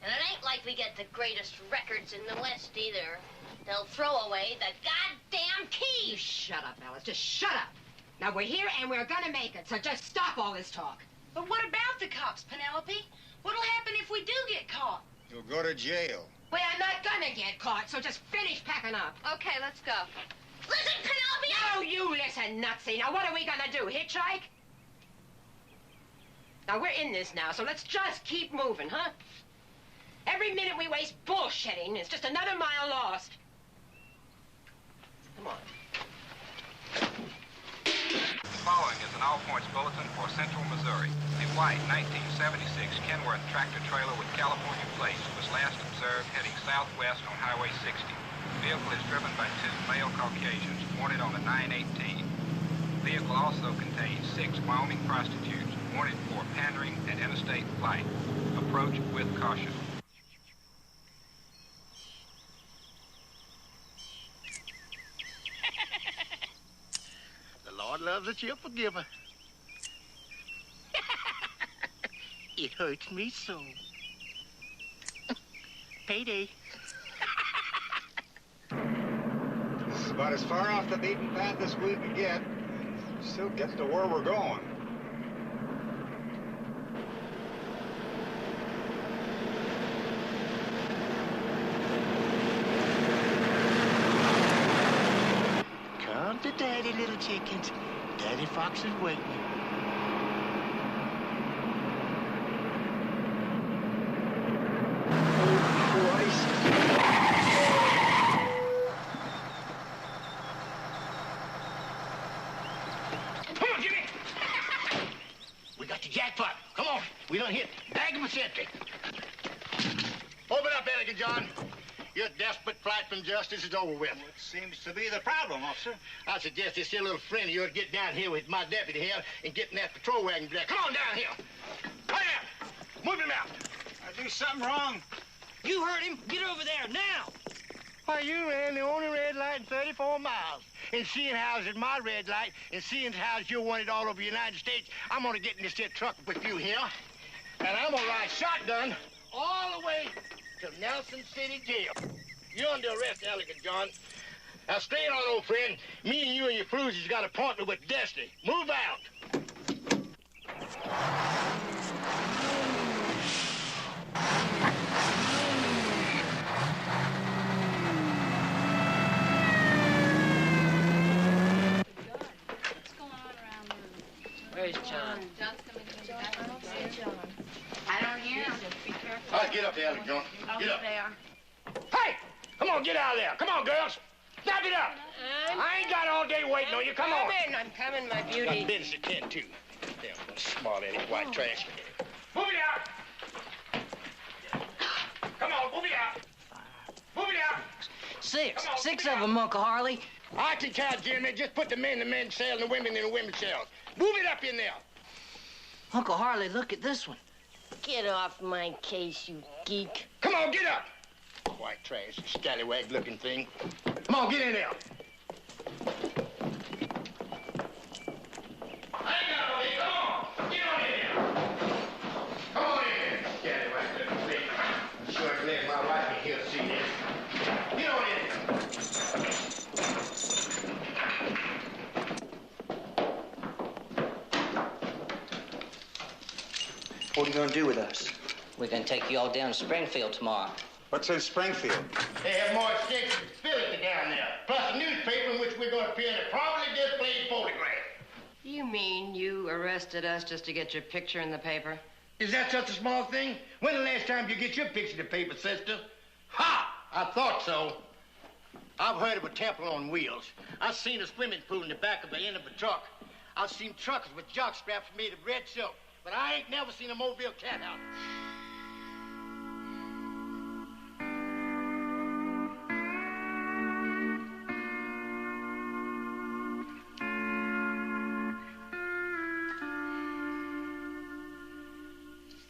And it ain't like we get the greatest records in the West, either. They'll throw away the goddamn key. You shut up, Alice. Just shut up. Now, we're here and we're gonna make it, so just stop all this talk. But what about the cops, Penelope? What'll happen if we do get caught? You'll go to jail. We are not gonna get caught, so just finish packing up. Okay, let's go. Listen, Penelope! No, you listen, Nutsy. Now, what are we gonna do, hitchhike? Now, we're in this now, so let's just keep moving, huh? Every minute we waste bullshitting is just another mile lost. Come on. The following is an all-points bulletin for Central Missouri. A white 1976 Kenworth tractor-trailer with California plates was last observed heading southwest on Highway 60. The vehicle is driven by two male Caucasians wanted on the 918. The vehicle also contains 6 Wyoming prostitutes wanted for pandering and interstate flight. Approach with caution. The Lord loves a cheerful giver. It hurts me so. Payday. This is about as far off the beaten path as we can get. Still get to where we're going. Come to Daddy, little chickens. Daddy Fox is waiting. Come on, Jimmy! We got the jackpot. Come on. We done hit. Bag of empty. Open up, Elegant John. Your desperate flight from justice is over with. What seems to be the problem, officer? I suggest this here little friend of yours get down here with my deputy here and get in that patrol wagon there. Come on down here. Hurry up. Move him out. I do something wrong. You heard him. Get over there now. Why, you ran the only red light in 34 miles. And seeing how it's my red light, and seeing how you're wanted all over the United States, I'm gonna get in this here truck with you here, and I'm gonna ride shotgun all the way to Nelson City Jail. You're under arrest, Elegant John. Now, straight on, old friend. Me and you and your cruisers got a partner with destiny. Move out. Where's John? John's coming to me back. I don't see John. I don't hear him. Be careful. All right, get up there, Elegant John. Oh, Get up. there. Hey! Come on, get out of there. Come on, girls. Snap it up. I ain't got all day waiting on you. Come on. I'm coming, my beauty. Got business to tend to. Damn smart-headed white trash. Move it out. Come on, move it out. Move it out. Six of them, Uncle Harley. I can count, Jimmy. Just put the men in the men's cell and the women in the women's cell. Move it up in there. Uncle Harley, look at this one. Get off my case, you geek. Come on, get up. White trash, scallywag-looking thing. Come on, get in there. What are you going to do with us? We're going to take you all down to Springfield tomorrow. What's in Springfield? They have more extensive facility down there, plus a newspaper in which we're going to appear in a prominently displayed photograph. You mean you arrested us just to get your picture in the paper? Is that such a small thing? When the last time you get your picture in the paper, sister? Ha! I thought so. I've heard of a temple on wheels. I've seen a swimming pool in the back of the end of a truck. I've seen truckers with jock straps made of red silk. But I ain't never seen a Mobile cat house.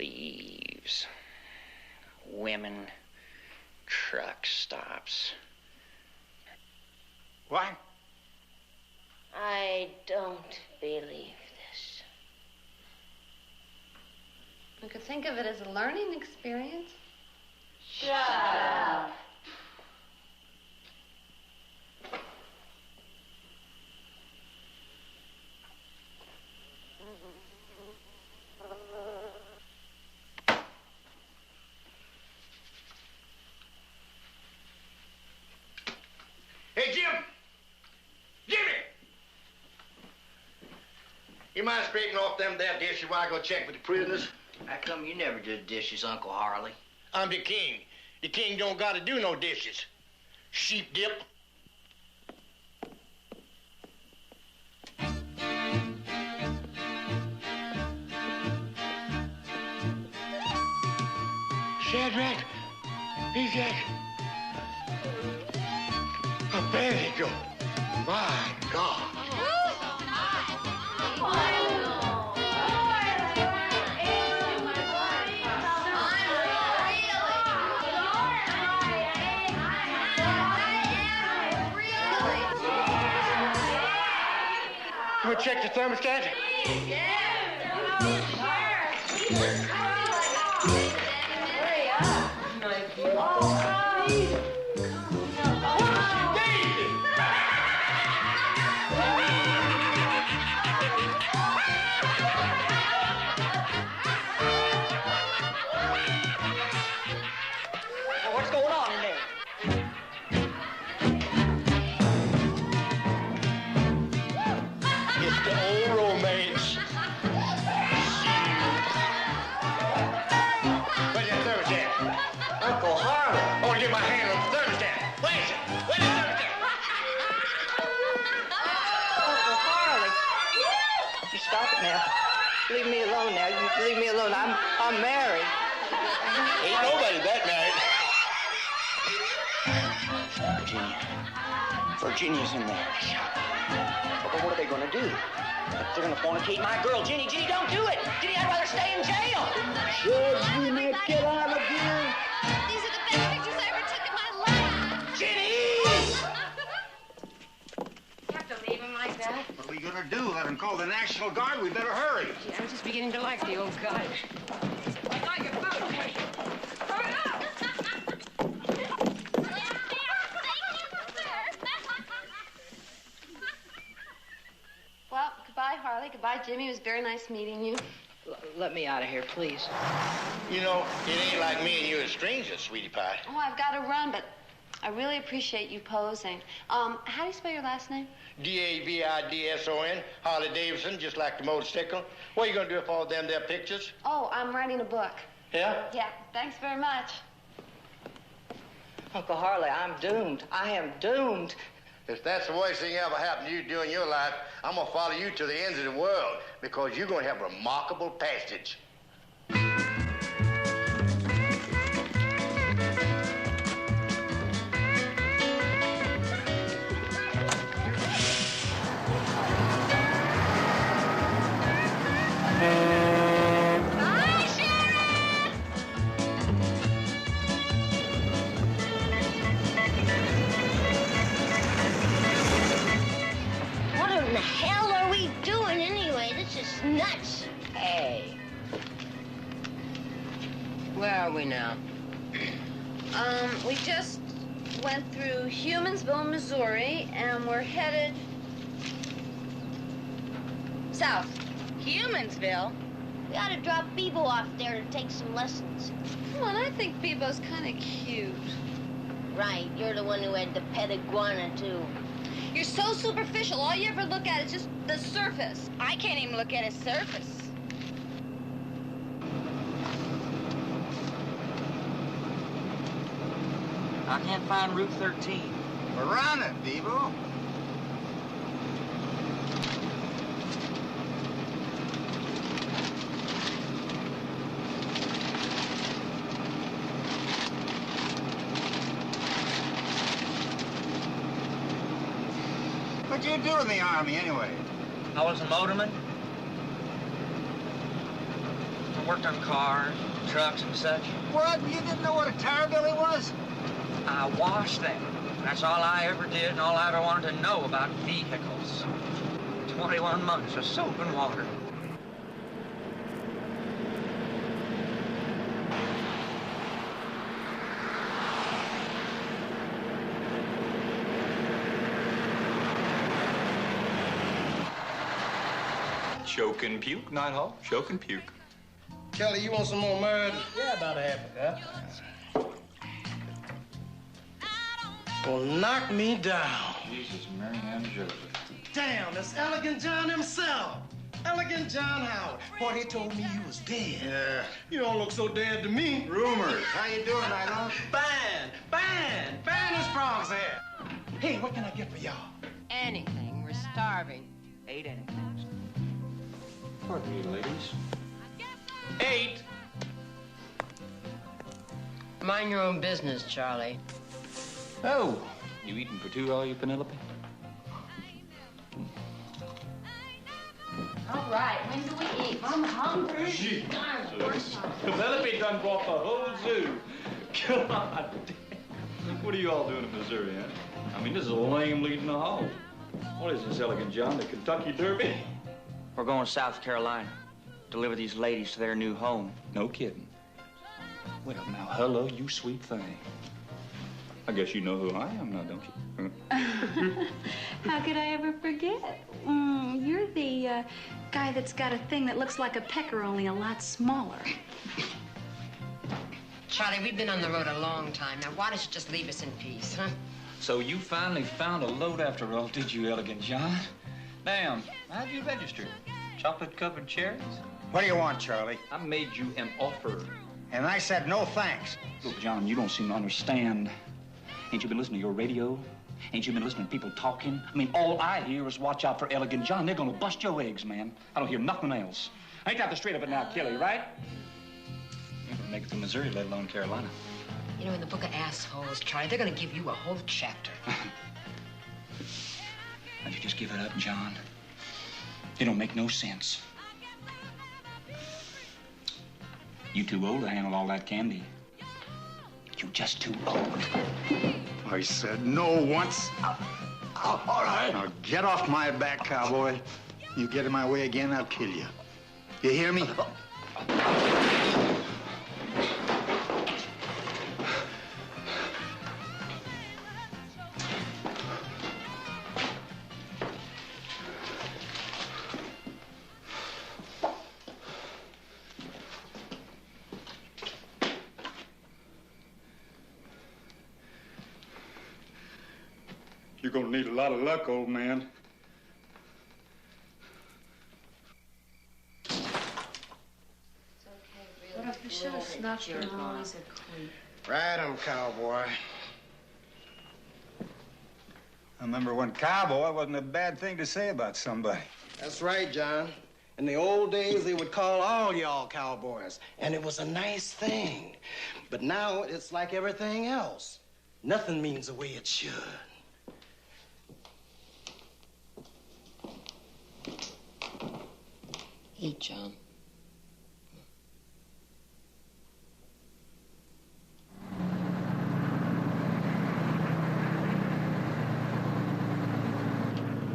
thieves, women, truck stops. What? I don't believe this. We could think of it as a learning experience. Shut up. Hey, Jim! Jimmy! You mind straightening off them there dishes while I go check with the prisoners? How come you never did dishes, Uncle Harley? I'm the king. The king don't gotta do no dishes. Sheep dip. Shadrach, he's that. A bandit, my God. You want to check the thermostat? What's going on in there? It's the old romance. Where's that thermostat? Uncle Harley. I want to get my hand on the thermostat. Where's it? Where's the thermostat? Uncle Harley. You stop it now. Leave me alone now. You leave me alone. I'm married. Ain't nobody that married. Virginia's in there. But what are they going to do? They're going to fornicate my girl. Ginny, don't do it. Ginny, I'd rather stay in jail. Should we not get out of here? These are the best pictures I ever took in my life. Ginny! You have to leave him like that? What are we gonna do? Let him call the National Guard? We better hurry. Gee, I'm just beginning to like the old guy. I got your food. Hurry up! Well, goodbye, Harley. Goodbye, Jimmy. It was very nice meeting you. Let me out of here, please. You know, it ain't like me and you as strangers, sweetie pie. Oh, I've got to run, but I really appreciate you posing. How do you spell your last name? D-A-V-I-D-S-O-N, Harley Davidson, just like the motorcycle. What are you gonna do with all them there pictures? Oh, I'm writing a book. Yeah? Yeah, thanks very much. Uncle Harley, I'm doomed. I am doomed. If that's the worst thing ever happened to you during your life, I'm gonna follow you to the ends of the world because you're gonna have remarkable passage. What in the hell are we doing anyway? This is nuts. Hey. Where are we now? We just went through Humansville, Missouri, and we're headed south. Humansville? We ought to drop Bebo off there to take some lessons. Come on, I think Bebo's kind of cute. Right, you're the one who had the pet iguana, too. You're so superficial. All you ever look at is just the surface. I can't even look at his surface. I can't find Route 13. We're on it, Bebo. What'd you do in the Army, anyway? I was a motorman. worked on cars, trucks, and such. What? You didn't know what a tar-billy was? I washed them. That's all I ever did and all I ever wanted to know about vehicles. 21 months of soap and water. Choke and puke, Nighthawk. Choke and puke. Kelly, you want some more mud? Yeah, about a half a cup. Well, knock me down. Jesus, Mary Ann Joseph. Damn, that's Elegant John himself. Elegant John Howard. Boy, they told me you was dead. Yeah. You don't look so dead to me. Rumors. How you doing, Nighthawk? Fine as frogs there. Hey, what can I get for y'all? Anything. We're starving. Ate anything. Pardon me, ladies. 8. Mind your own business, Charlie. Oh, you eating for two, are you, Penelope? All right, when do we eat? I'm hungry. Gee. Darn, worse. Penelope done brought the whole zoo. God damn. What are you all doing in Missouri, huh? I mean, this is a lame leading the hall. What is this, Elegant John, the Kentucky Derby? We're going to South Carolina. Deliver these ladies to their new home. No kidding. Well, now, hello, you sweet thing. I guess you know who I am now, don't you? How could I ever forget? You're the guy that's got a thing that looks like a pecker, only a lot smaller. Charlie, we've been on the road a long time. Now, why don't you just leave us in peace, huh? So you finally found a load after all, did you, Elegant John? Damn, how'd you register? Chocolate-covered cherries? What do you want, Charlie? I made you an offer. And I said no thanks. Look, John, you don't seem to understand. Ain't you been listening to your radio? Ain't you been listening to people talking? I mean, all I hear is watch out for Elegant John. They're gonna bust your eggs, man. I don't hear nothing else. Ain't that the straight of it now, Kelly, right? You ain't gonna make it to Missouri, let alone Carolina. You know, in the book of assholes, Charlie, they're gonna give you a whole chapter. Why'd you just give it up, John? It don't make no sense. You too old to handle all that candy. You're just too old. I said no once. All right. Now get off my back, cowboy. You get in my way again, I'll kill you. You hear me? You're gonna need a lot of luck, old man. What if we should have snuffed him while he's a creep? Ride 'em, cowboy. I remember when cowboy wasn't a bad thing to say about somebody. That's right, John. In the old days, they would call all y'all cowboys, and it was a nice thing. But now it's like everything else. Nothing means the way it should. Eat, John.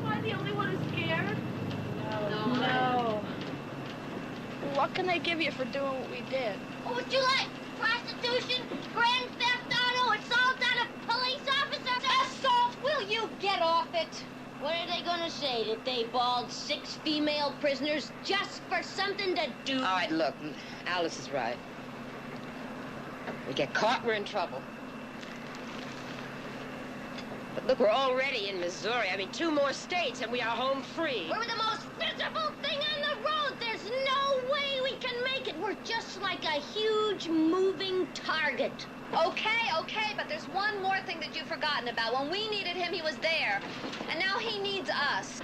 Am I the only one who's scared? No. What can they give you for doing what we did? What would you like? Prostitution? Grand Theft Auto? Assault on a police officer? Assault? Will you get off it? What are they gonna say? That they balled 6 female prisoners just for something to do? All right, look, Alice is right. We get caught, we're in trouble. But look, we're already in Missouri. I mean, 2 more states and we are home free. We're the most visible thing on the road. There's no way we can make it. We're just like a huge moving target. Okay, but there's one more thing that you've forgotten about. When we needed him, he was there. And now he needs us.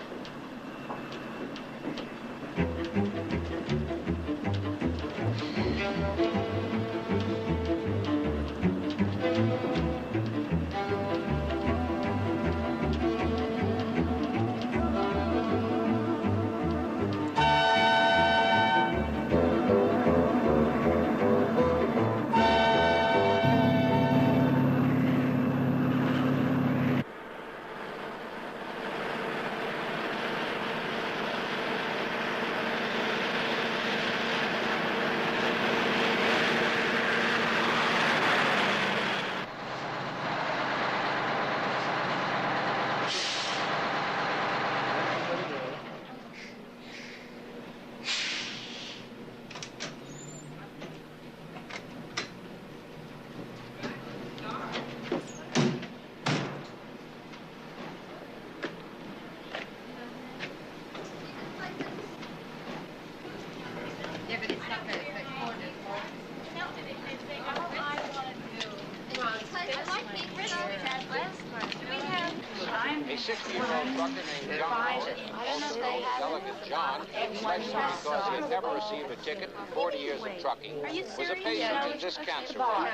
A 60-year-old trucker named John Howard, also known as Elegant John, especially because he had never received a ticket in 40 years of trucking, was a patient in this cancer ward.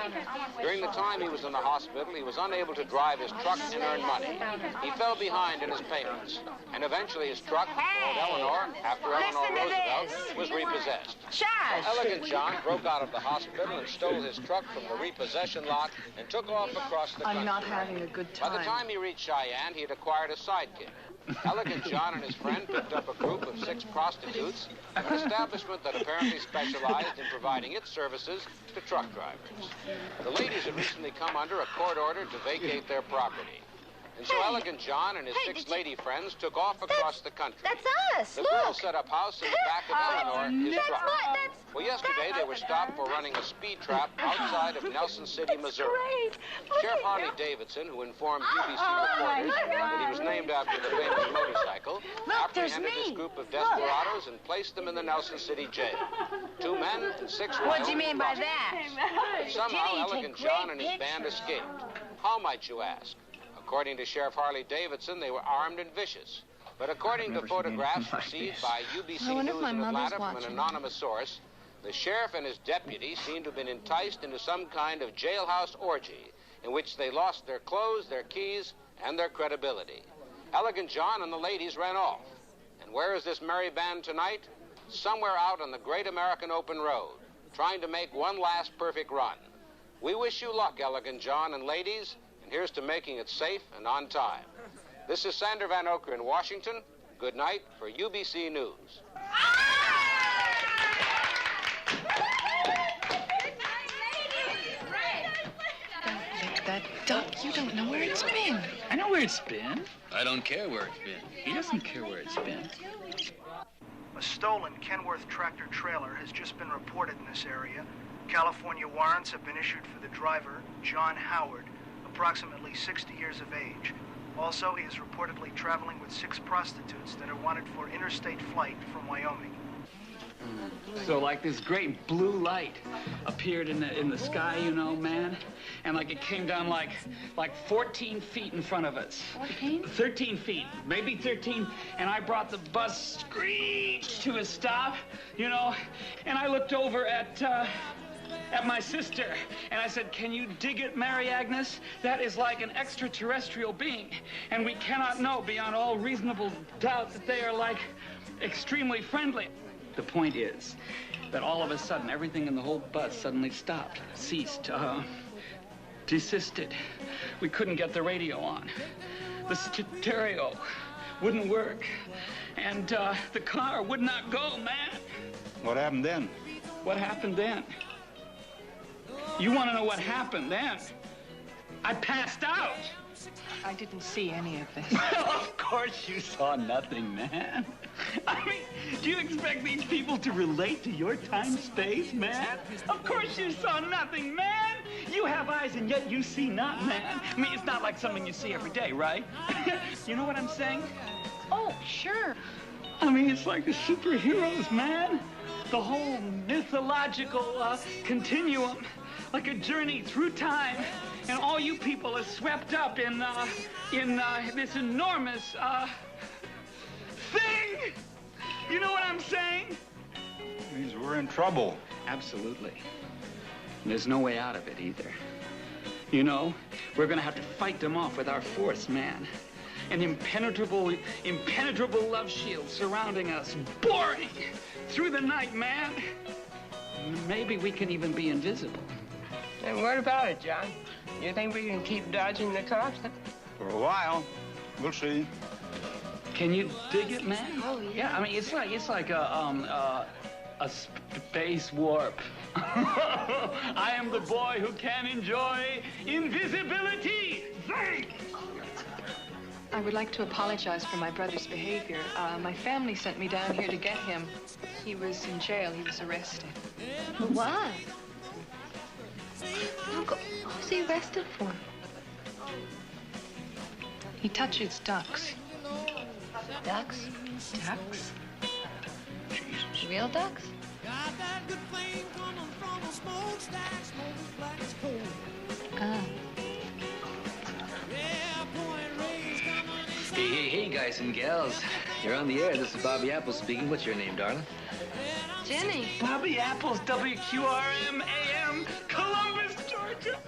During the time he was in the hospital, he was unable to drive his truck and earn money. He fell behind in his payments, and eventually his truck, called Eleanor, after Eleanor Roosevelt, was repossessed. So Elegant John broke out of the hospital and stole his truck from the repossession lot and took off across the country. I'm not having a good time. By the time he reached Cheyenne, he had acquired a sidekick. Elegant John and his friend picked up a group of 6 prostitutes, an establishment that apparently specialized in providing its services to truck drivers. The ladies had recently come under a court order to vacate their property. And so Elegant John and his 6 lady friends took off across the country. That's us, The girls set up house in the back of Eleanor, his truck. Well, yesterday they were stopped for running a speed trap outside of Nelson City, Missouri. Sheriff Harley Davidson, who informed UBC reporters that he was named after the famous motorcycle, apprehended this group of desperados and placed them in the Nelson City jail. 2 men and 6 women. What do you mean by that? Somehow Elegant John and his band escaped. How, might you ask? According to Sheriff Harley Davidson, they were armed and vicious. But according to photographs received by UBC News in Atlanta from an anonymous source, the sheriff and his deputy seemed to have been enticed into some kind of jailhouse orgy in which they lost their clothes, their keys, and their credibility. Elegant John and the ladies ran off. And where is this merry band tonight? Somewhere out on the great American open road, trying to make one last perfect run. We wish you luck, Elegant John and ladies, and here's to making it safe and on time. This is Sander Van Oker in Washington. Good night for UBC News. That duck, you don't know where it's been. I know where it's been. I don't care where it's been. He doesn't care where it's been. A stolen Kenworth tractor trailer has just been reported in this area. California warrants have been issued for the driver, John Howard, approximately 60 years of age. Also, he is reportedly traveling with 6 prostitutes that are wanted for interstate flight from Wyoming. So like this great blue light appeared in the sky, you know, man, and like it came down like 14 feet in front of us. 14? 13 feet, maybe 13, and I brought the bus screech to a stop, you know, and I looked over at my sister, and I said, "Can you dig it, Mary Agnes? That is like an extraterrestrial being, and we cannot know beyond all reasonable doubt that they are like extremely friendly." The point is that all of a sudden, everything in the whole bus suddenly stopped, ceased, desisted. We couldn't get the radio on. The stereo wouldn't work, and the car would not go, man. What happened then? What happened then? You want to know what happened then? I passed out. I didn't see any of this. Of course you saw nothing, man. I mean, do you expect these people to relate to your time-space, man? Of course you saw nothing, man. You have eyes and yet you see not, man. I mean, it's not like something you see every day, right? You know what I'm saying? Oh, sure. I mean, it's like the superheroes, man. The whole mythological continuum, like a journey through time. And all you people are swept up in this enormous thing. You know what I'm saying? Means we're in trouble. Absolutely. And there's no way out of it either. You know, we're gonna have to fight them off with our force, man. An impenetrable love shield surrounding us, boring through the night, man. Maybe we can even be invisible. And what about it, John? You think we can keep dodging the cops? For a while. We'll see. Can you dig it, man? Oh, yeah. I mean, it's like a space warp. I am the boy who can enjoy invisibility. Thanks. I would like to apologize for my brother's behavior. My family sent me down here to get him. He was in jail. He was arrested. For what? Uncle, who's he arrested for? He touches ducks. Ducks? Ducks? Jesus. Real ducks? Oh. Hey, guys and gals. You're on the air. This is Bobby Apple speaking. What's your name, darling? Jenny. Bobby Apples, WQRM AM, Columbus, Georgia.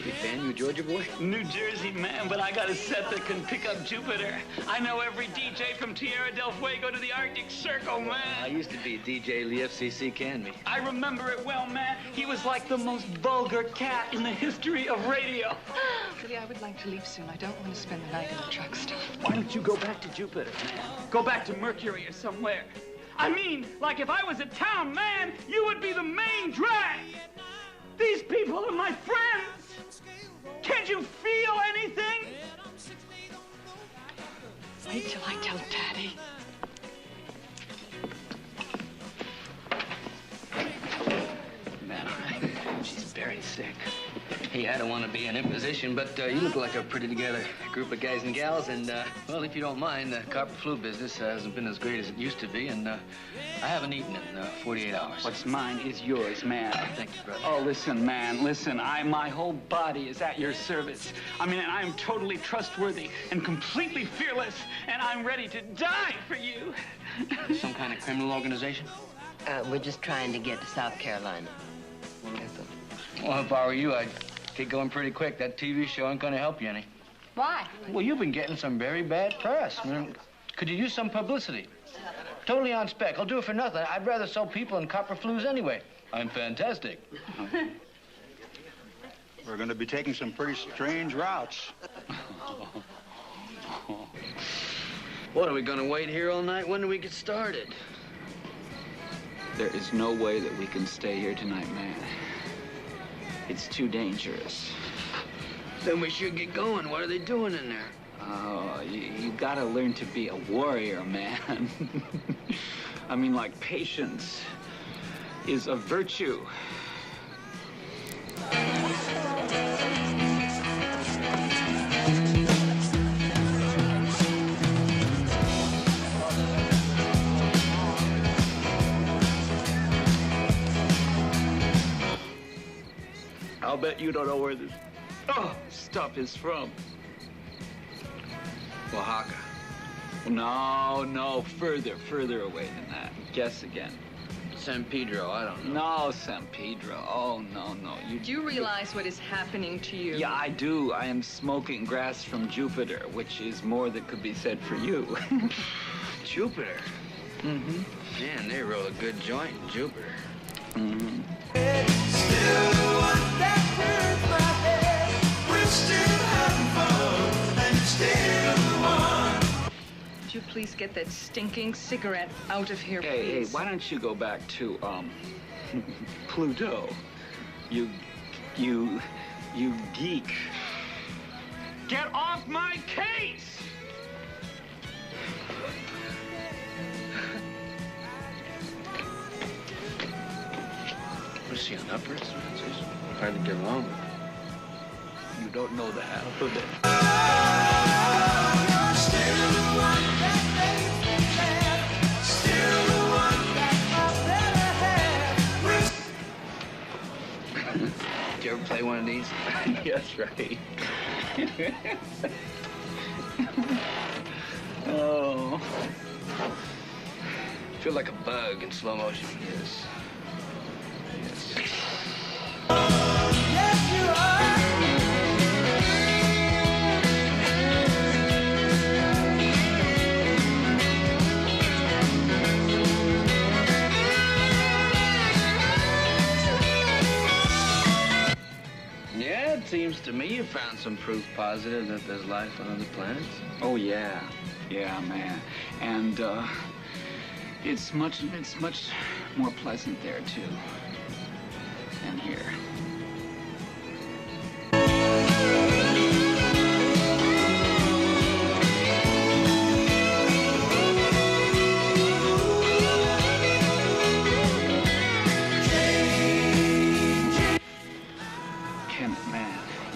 You a fan, you a Georgia boy? New Jersey, man, but I got a set that can pick up Jupiter. I know every DJ from Tierra del Fuego to the Arctic Circle, man. I used to be a DJ in the FCC Canby. I remember it well, man. He was like the most vulgar cat in the history of radio. Billy, I would like to leave soon. I don't want to spend the night in the truck stop. Why don't you go back to Jupiter, man? Go back to Mercury or somewhere. I mean, like if I was a town man, you would be the main drag. These people are my friends. Can't you feel anything? Wait till I tell Daddy. Man, she's very sick. Hey, I don't want to be an imposition, but you look like a pretty together group of guys and gals, and, well, if you don't mind, the copper flu business hasn't been as great as it used to be, and I haven't eaten in 48 hours. What's mine is yours, man. Thank you, brother. Oh, listen, man, listen. My whole body is at your service. I mean, and I'm totally trustworthy and completely fearless, and I'm ready to die for you. Some kind of criminal organization? We're just trying to get to South Carolina. Well, if I were you, I'd get going pretty quick. That TV show ain't gonna help you any. Why? Well, you've been getting some very bad press. I mean, could you use some publicity? Totally on spec. I'll do it for nothing. I'd rather sell people in copper flus anyway. I'm fantastic. We're going to be taking some pretty strange routes. What, are we gonna wait here all night? When do we get started? There is no way that we can stay here tonight, man. It's too dangerous. Then we should get going. What are they doing in there? Oh, you gotta learn to be a warrior, man. I mean, like, patience is a virtue. I'll bet you don't know where this stuff is from. Oaxaca. No, further away than that. Guess again. San Pedro, I don't know. No, San Pedro. Oh, no. Do you realize what is happening to you? Yeah, I do. I am smoking grass from Jupiter, which is more that could be said for you. Jupiter? Mm-hmm. Man, they roll a good joint in Jupiter. Mm-hmm. Would you please get that stinking cigarette out of here, Hey, please? why don't you go back to, Pluto? You geek. Get off my case! Was she on uppers? It's hard to get along with. You don't know the half of it. Did you ever play one of these? Yes, right. Oh. I feel like a bug in slow motion. Yes. Yes, you are. Yeah, it seems to me you found some proof positive that there's life on other planets. Oh, yeah, man. And, it's much more pleasant there, too, than here.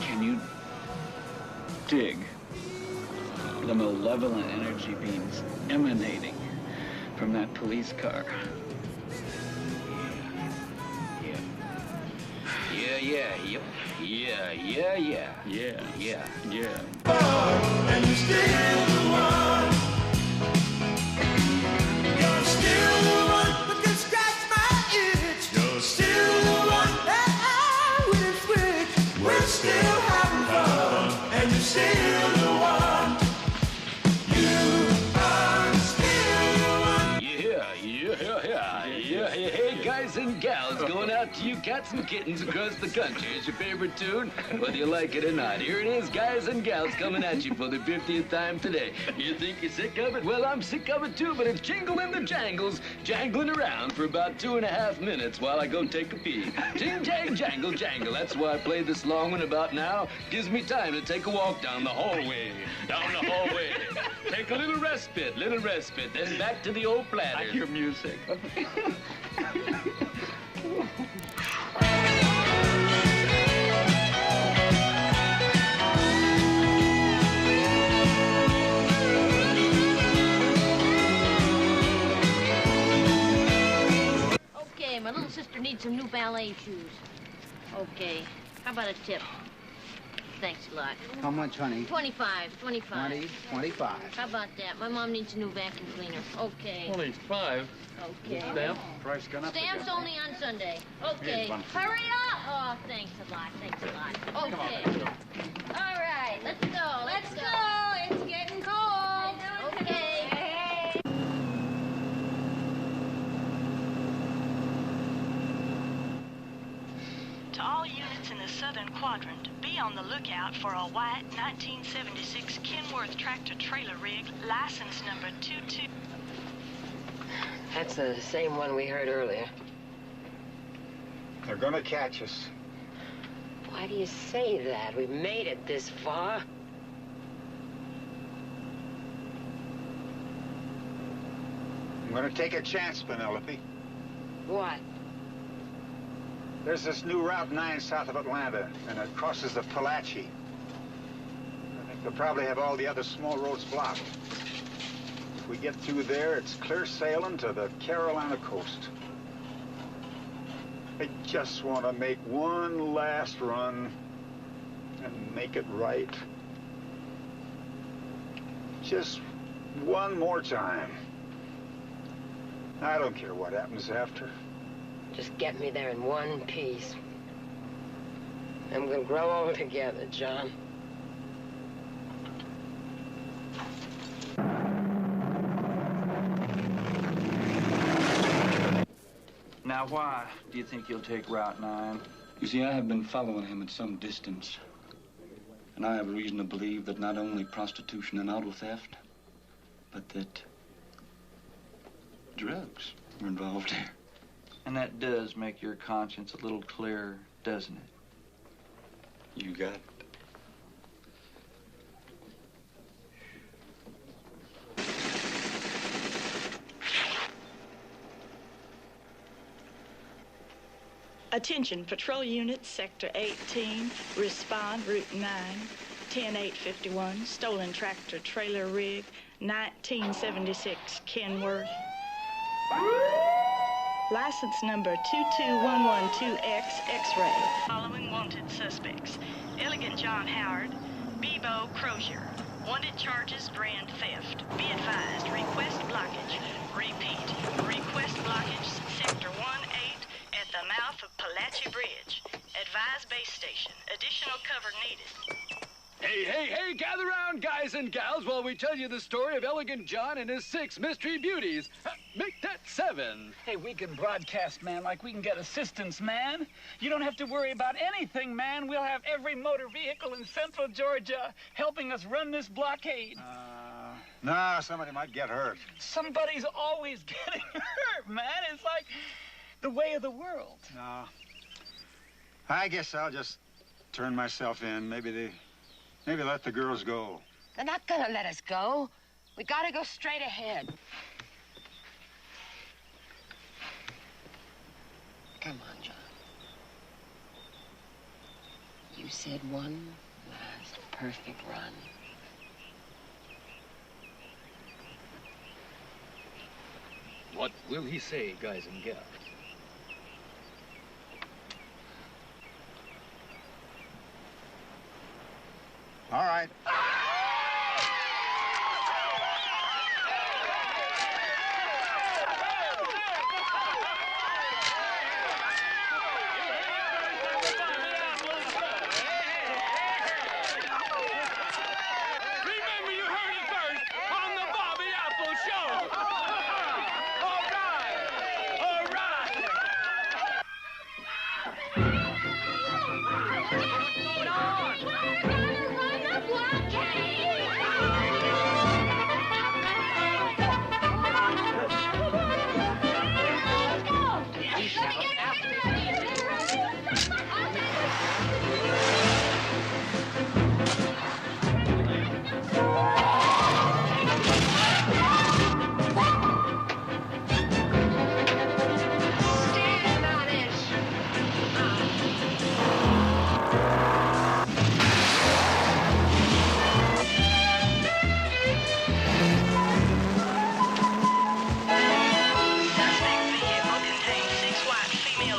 Can you dig the malevolent energy beams emanating from that police car? yep. Yeah. And you're still the one. You're still the one who can scratch my itch. You're still the one that I wish we're still having fun. And you're still the one. You are still the one. Yeah. Hey, guys and gals, going out to you cats and kittens across the country. It's your favorite tune, whether you like it or not. Here it is, guys and gals, coming at you for the 50th time today. You think you're sick of it? Well, I'm sick of it too, but it's Jingle in the Jangles, jangling around for about 2.5 minutes while I go take a pee. Jing, jang, jangle, jangle. That's why I played this long one about now. Gives me time to take a walk down the hallway. Take a little respite, then back to the old platter. I hear music. Okay, my little sister needs some new ballet shoes. Okay, how about a tip? Thanks a lot. How much, honey? 25. 20, 25. How about that? My mom needs a new vacuum cleaner. Okay. 25. Okay. Stamp? Price gone up Stamps again. only on Sunday. Okay. Here's one. Hurry up! Oh, thanks a lot. Okay. All right, let's go. It's getting cold. Okay. To all units in the southern quadrant, be on the lookout for a white 1976 Kenworth tractor-trailer rig, license number 22. That's the same one we heard earlier. They're gonna catch us. Why do you say that? We've made it this far. I'm gonna take a chance, Penelope. What? There's this new Route 9 south of Atlanta, and it crosses the Palachi. I think they'll probably have all the other small roads blocked. If we get through there, it's clear sailing to the Carolina coast. I just want to make one last run and make it right. Just one more time. I don't care what happens after. Just get me there in one piece. And we'll grow old together, John. Now, why do you think he'll take Route 9? You see, I have been following him at some distance. And I have reason to believe that not only prostitution and auto theft, but that drugs were involved here. And that does make your conscience a little clearer, doesn't it? You got it. Attention, patrol units, Sector 18, respond, Route 9, 10851, stolen tractor trailer rig, 1976 Kenworth. License number 22112X X-ray. Following wanted suspects: Elegant John Howard, Bebo Crozier. Wanted charges grand theft. Be advised, request blockage. Repeat, request blockage, Sector 18 at the mouth of Palachi Bridge. Advise base station. Additional cover needed. Hey, gather round, guys and gals, while we tell you the story of Elegant John and his 6 mystery beauties. Make that 7. Hey, we can broadcast, man, like we can get assistance, man. You don't have to worry about anything, man. We'll have every motor vehicle in central Georgia helping us run this blockade. No, somebody might get hurt. Somebody's always getting hurt, man. It's like the way of the world. No. I guess I'll just turn myself in. Maybe let the girls go. They're not gonna let us go. We gotta go straight ahead. Come on, John. You said one last perfect run. What will he say, guys and gals? All right. Remember, you heard it first on the Bobby Apple Show. All right. All right.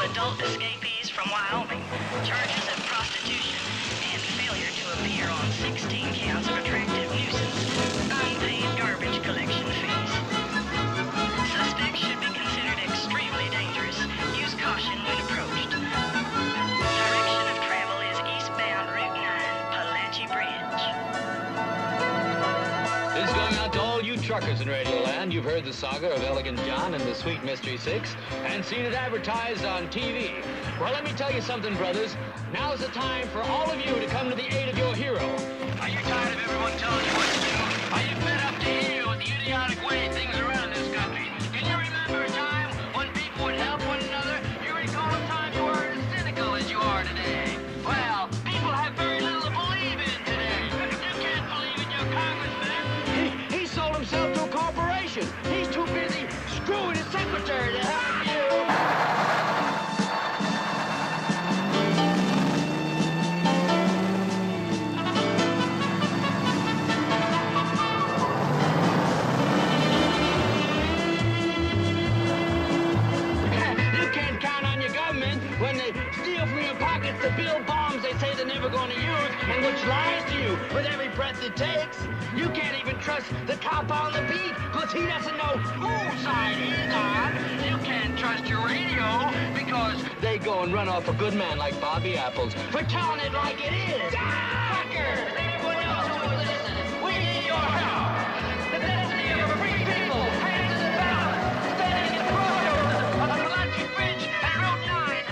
Adult escapees from Wyoming, charges of prostitution, and failure to appear on 16 counts of attractive nuisance, unpaid garbage collection fees. Suspects should be considered extremely dangerous. Use caution when approached. Direction of travel is eastbound Route 9, Palachi Bridge. This is going out to all you truckers in Radioland. You've heard the saga of Elegant John and the Sweet Mystery Six and seen it advertised on TV. Well, let me tell you something, brothers. Now's the time for all of you to come to the aid of your hero. Are you tired of everyone telling you what to do? Are you fed up to hear with the idiotic way things are run in this country? Can you remember a time when people would help one another? You recall a time you weren't as cynical as you are today. Well, people have very little to believe in today. You can't believe in your congressman. He sold himself to a corporation. He's too busy screwing his secretary to help you. When they steal from your pockets to build bombs they say they're never going to use, and which lies to you with every breath it takes. You can't even trust the cop on the beat, because he doesn't know whose side he's on. You can't trust your radio, because they go and run off a good man like Bobby Apples for telling it like it is. Fucker! Everyone else who will listen, we need your help. The destiny of a free people hands in the balance, standing at the crossroads of the Palachi Bridge and Route 9.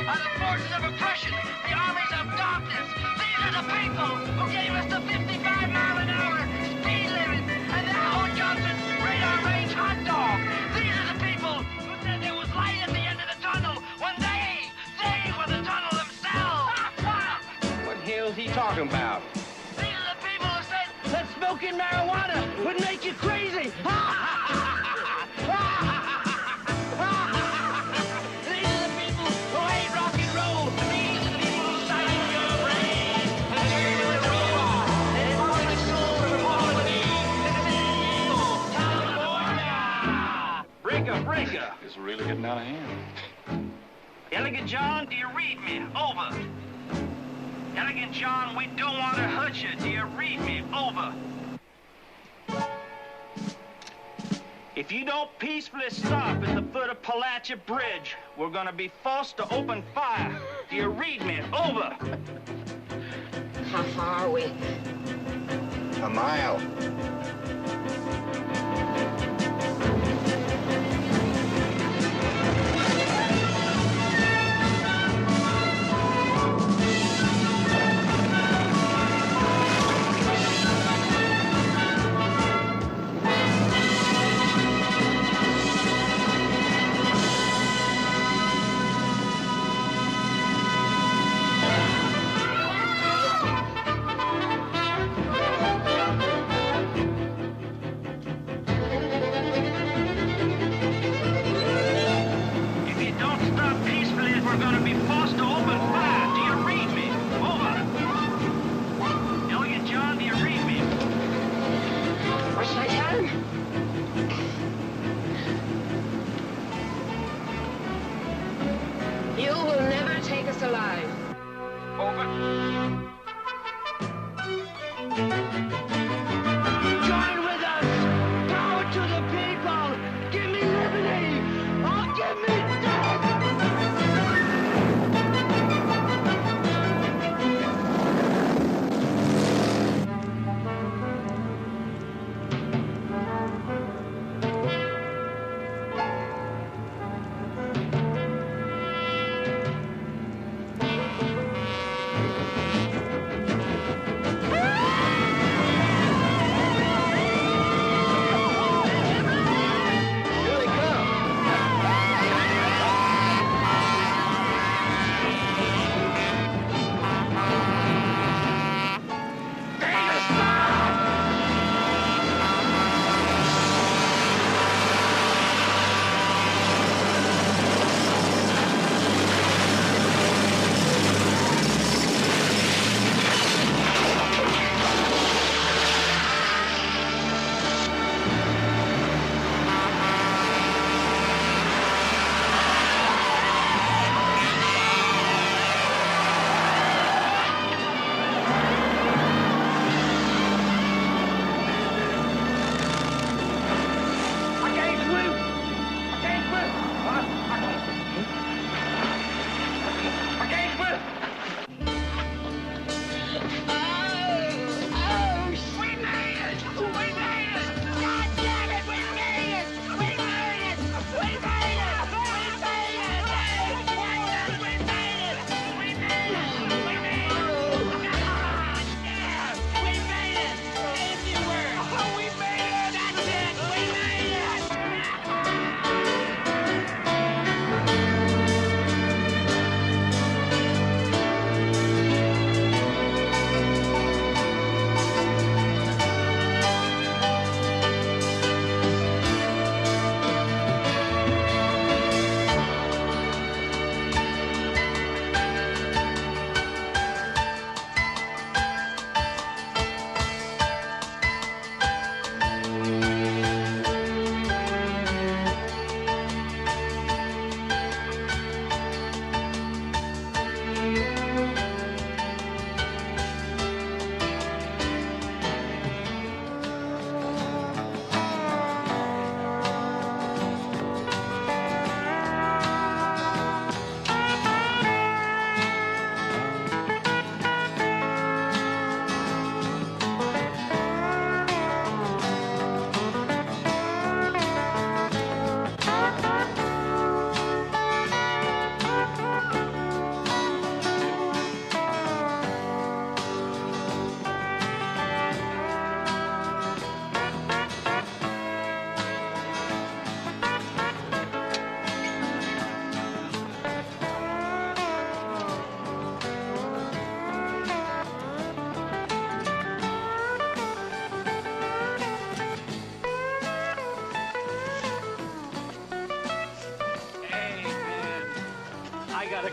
Are the forces of oppression, the armies of darkness. These are the people who gave us the 55-mile-an-hour speed limit and the Howard Johnson radar range hot dog. These are the people who said there was light at the end of the tunnel when they were the tunnel themselves. What the hell is he talking about? These are the people who said that smoking marijuana would make you crazy. Breaker. It's really getting out of hand. Elegant John, do you read me? Over. Elegant John, we don't want to hurt you. Do you read me? Over. If you don't peacefully stop at the foot of Palachi Bridge, we're going to be forced to open fire. Do you read me? Over. How far are we? A mile.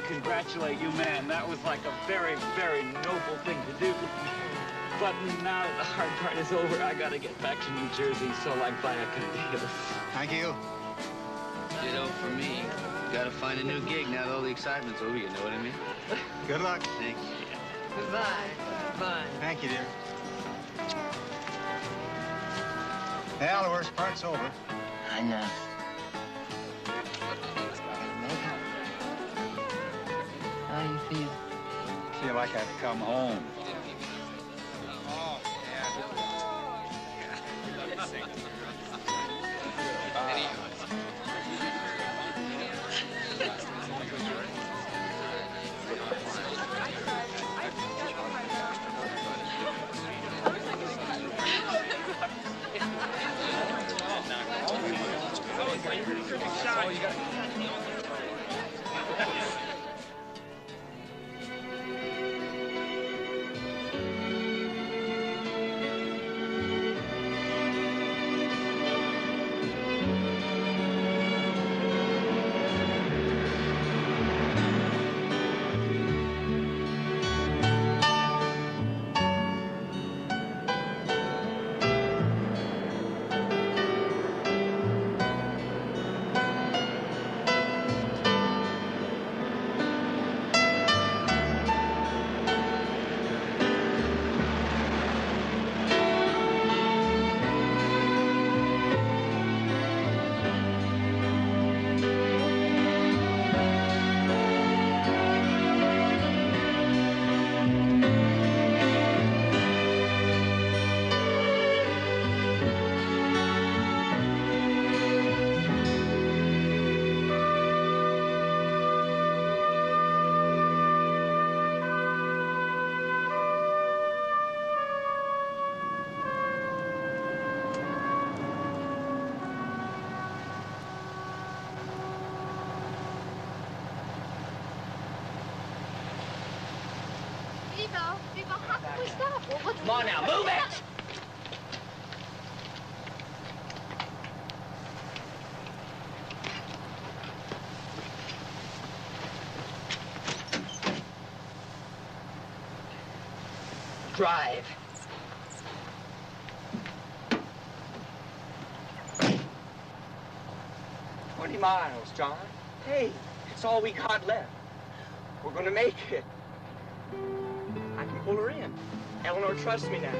congratulate you, man. That was like a very, very noble thing to do. But now that the hard part is over, I gotta get back to New Jersey, so like buy a deal. Thank you. Ditto for me. Gotta find a new gig now that all the excitement's over, you know what I mean? Good luck. Thank you. Goodbye. Goodbye. Thank you, dear. Well, the worst part's over. I know. How do you feel? Feel like I've come home. Vivo, how can we stop? Well, what's Come on now, move it! Drive. 20 miles, John. Hey, it's all we got left. We're gonna make it. I can pull her in. Eleanor trusts me now.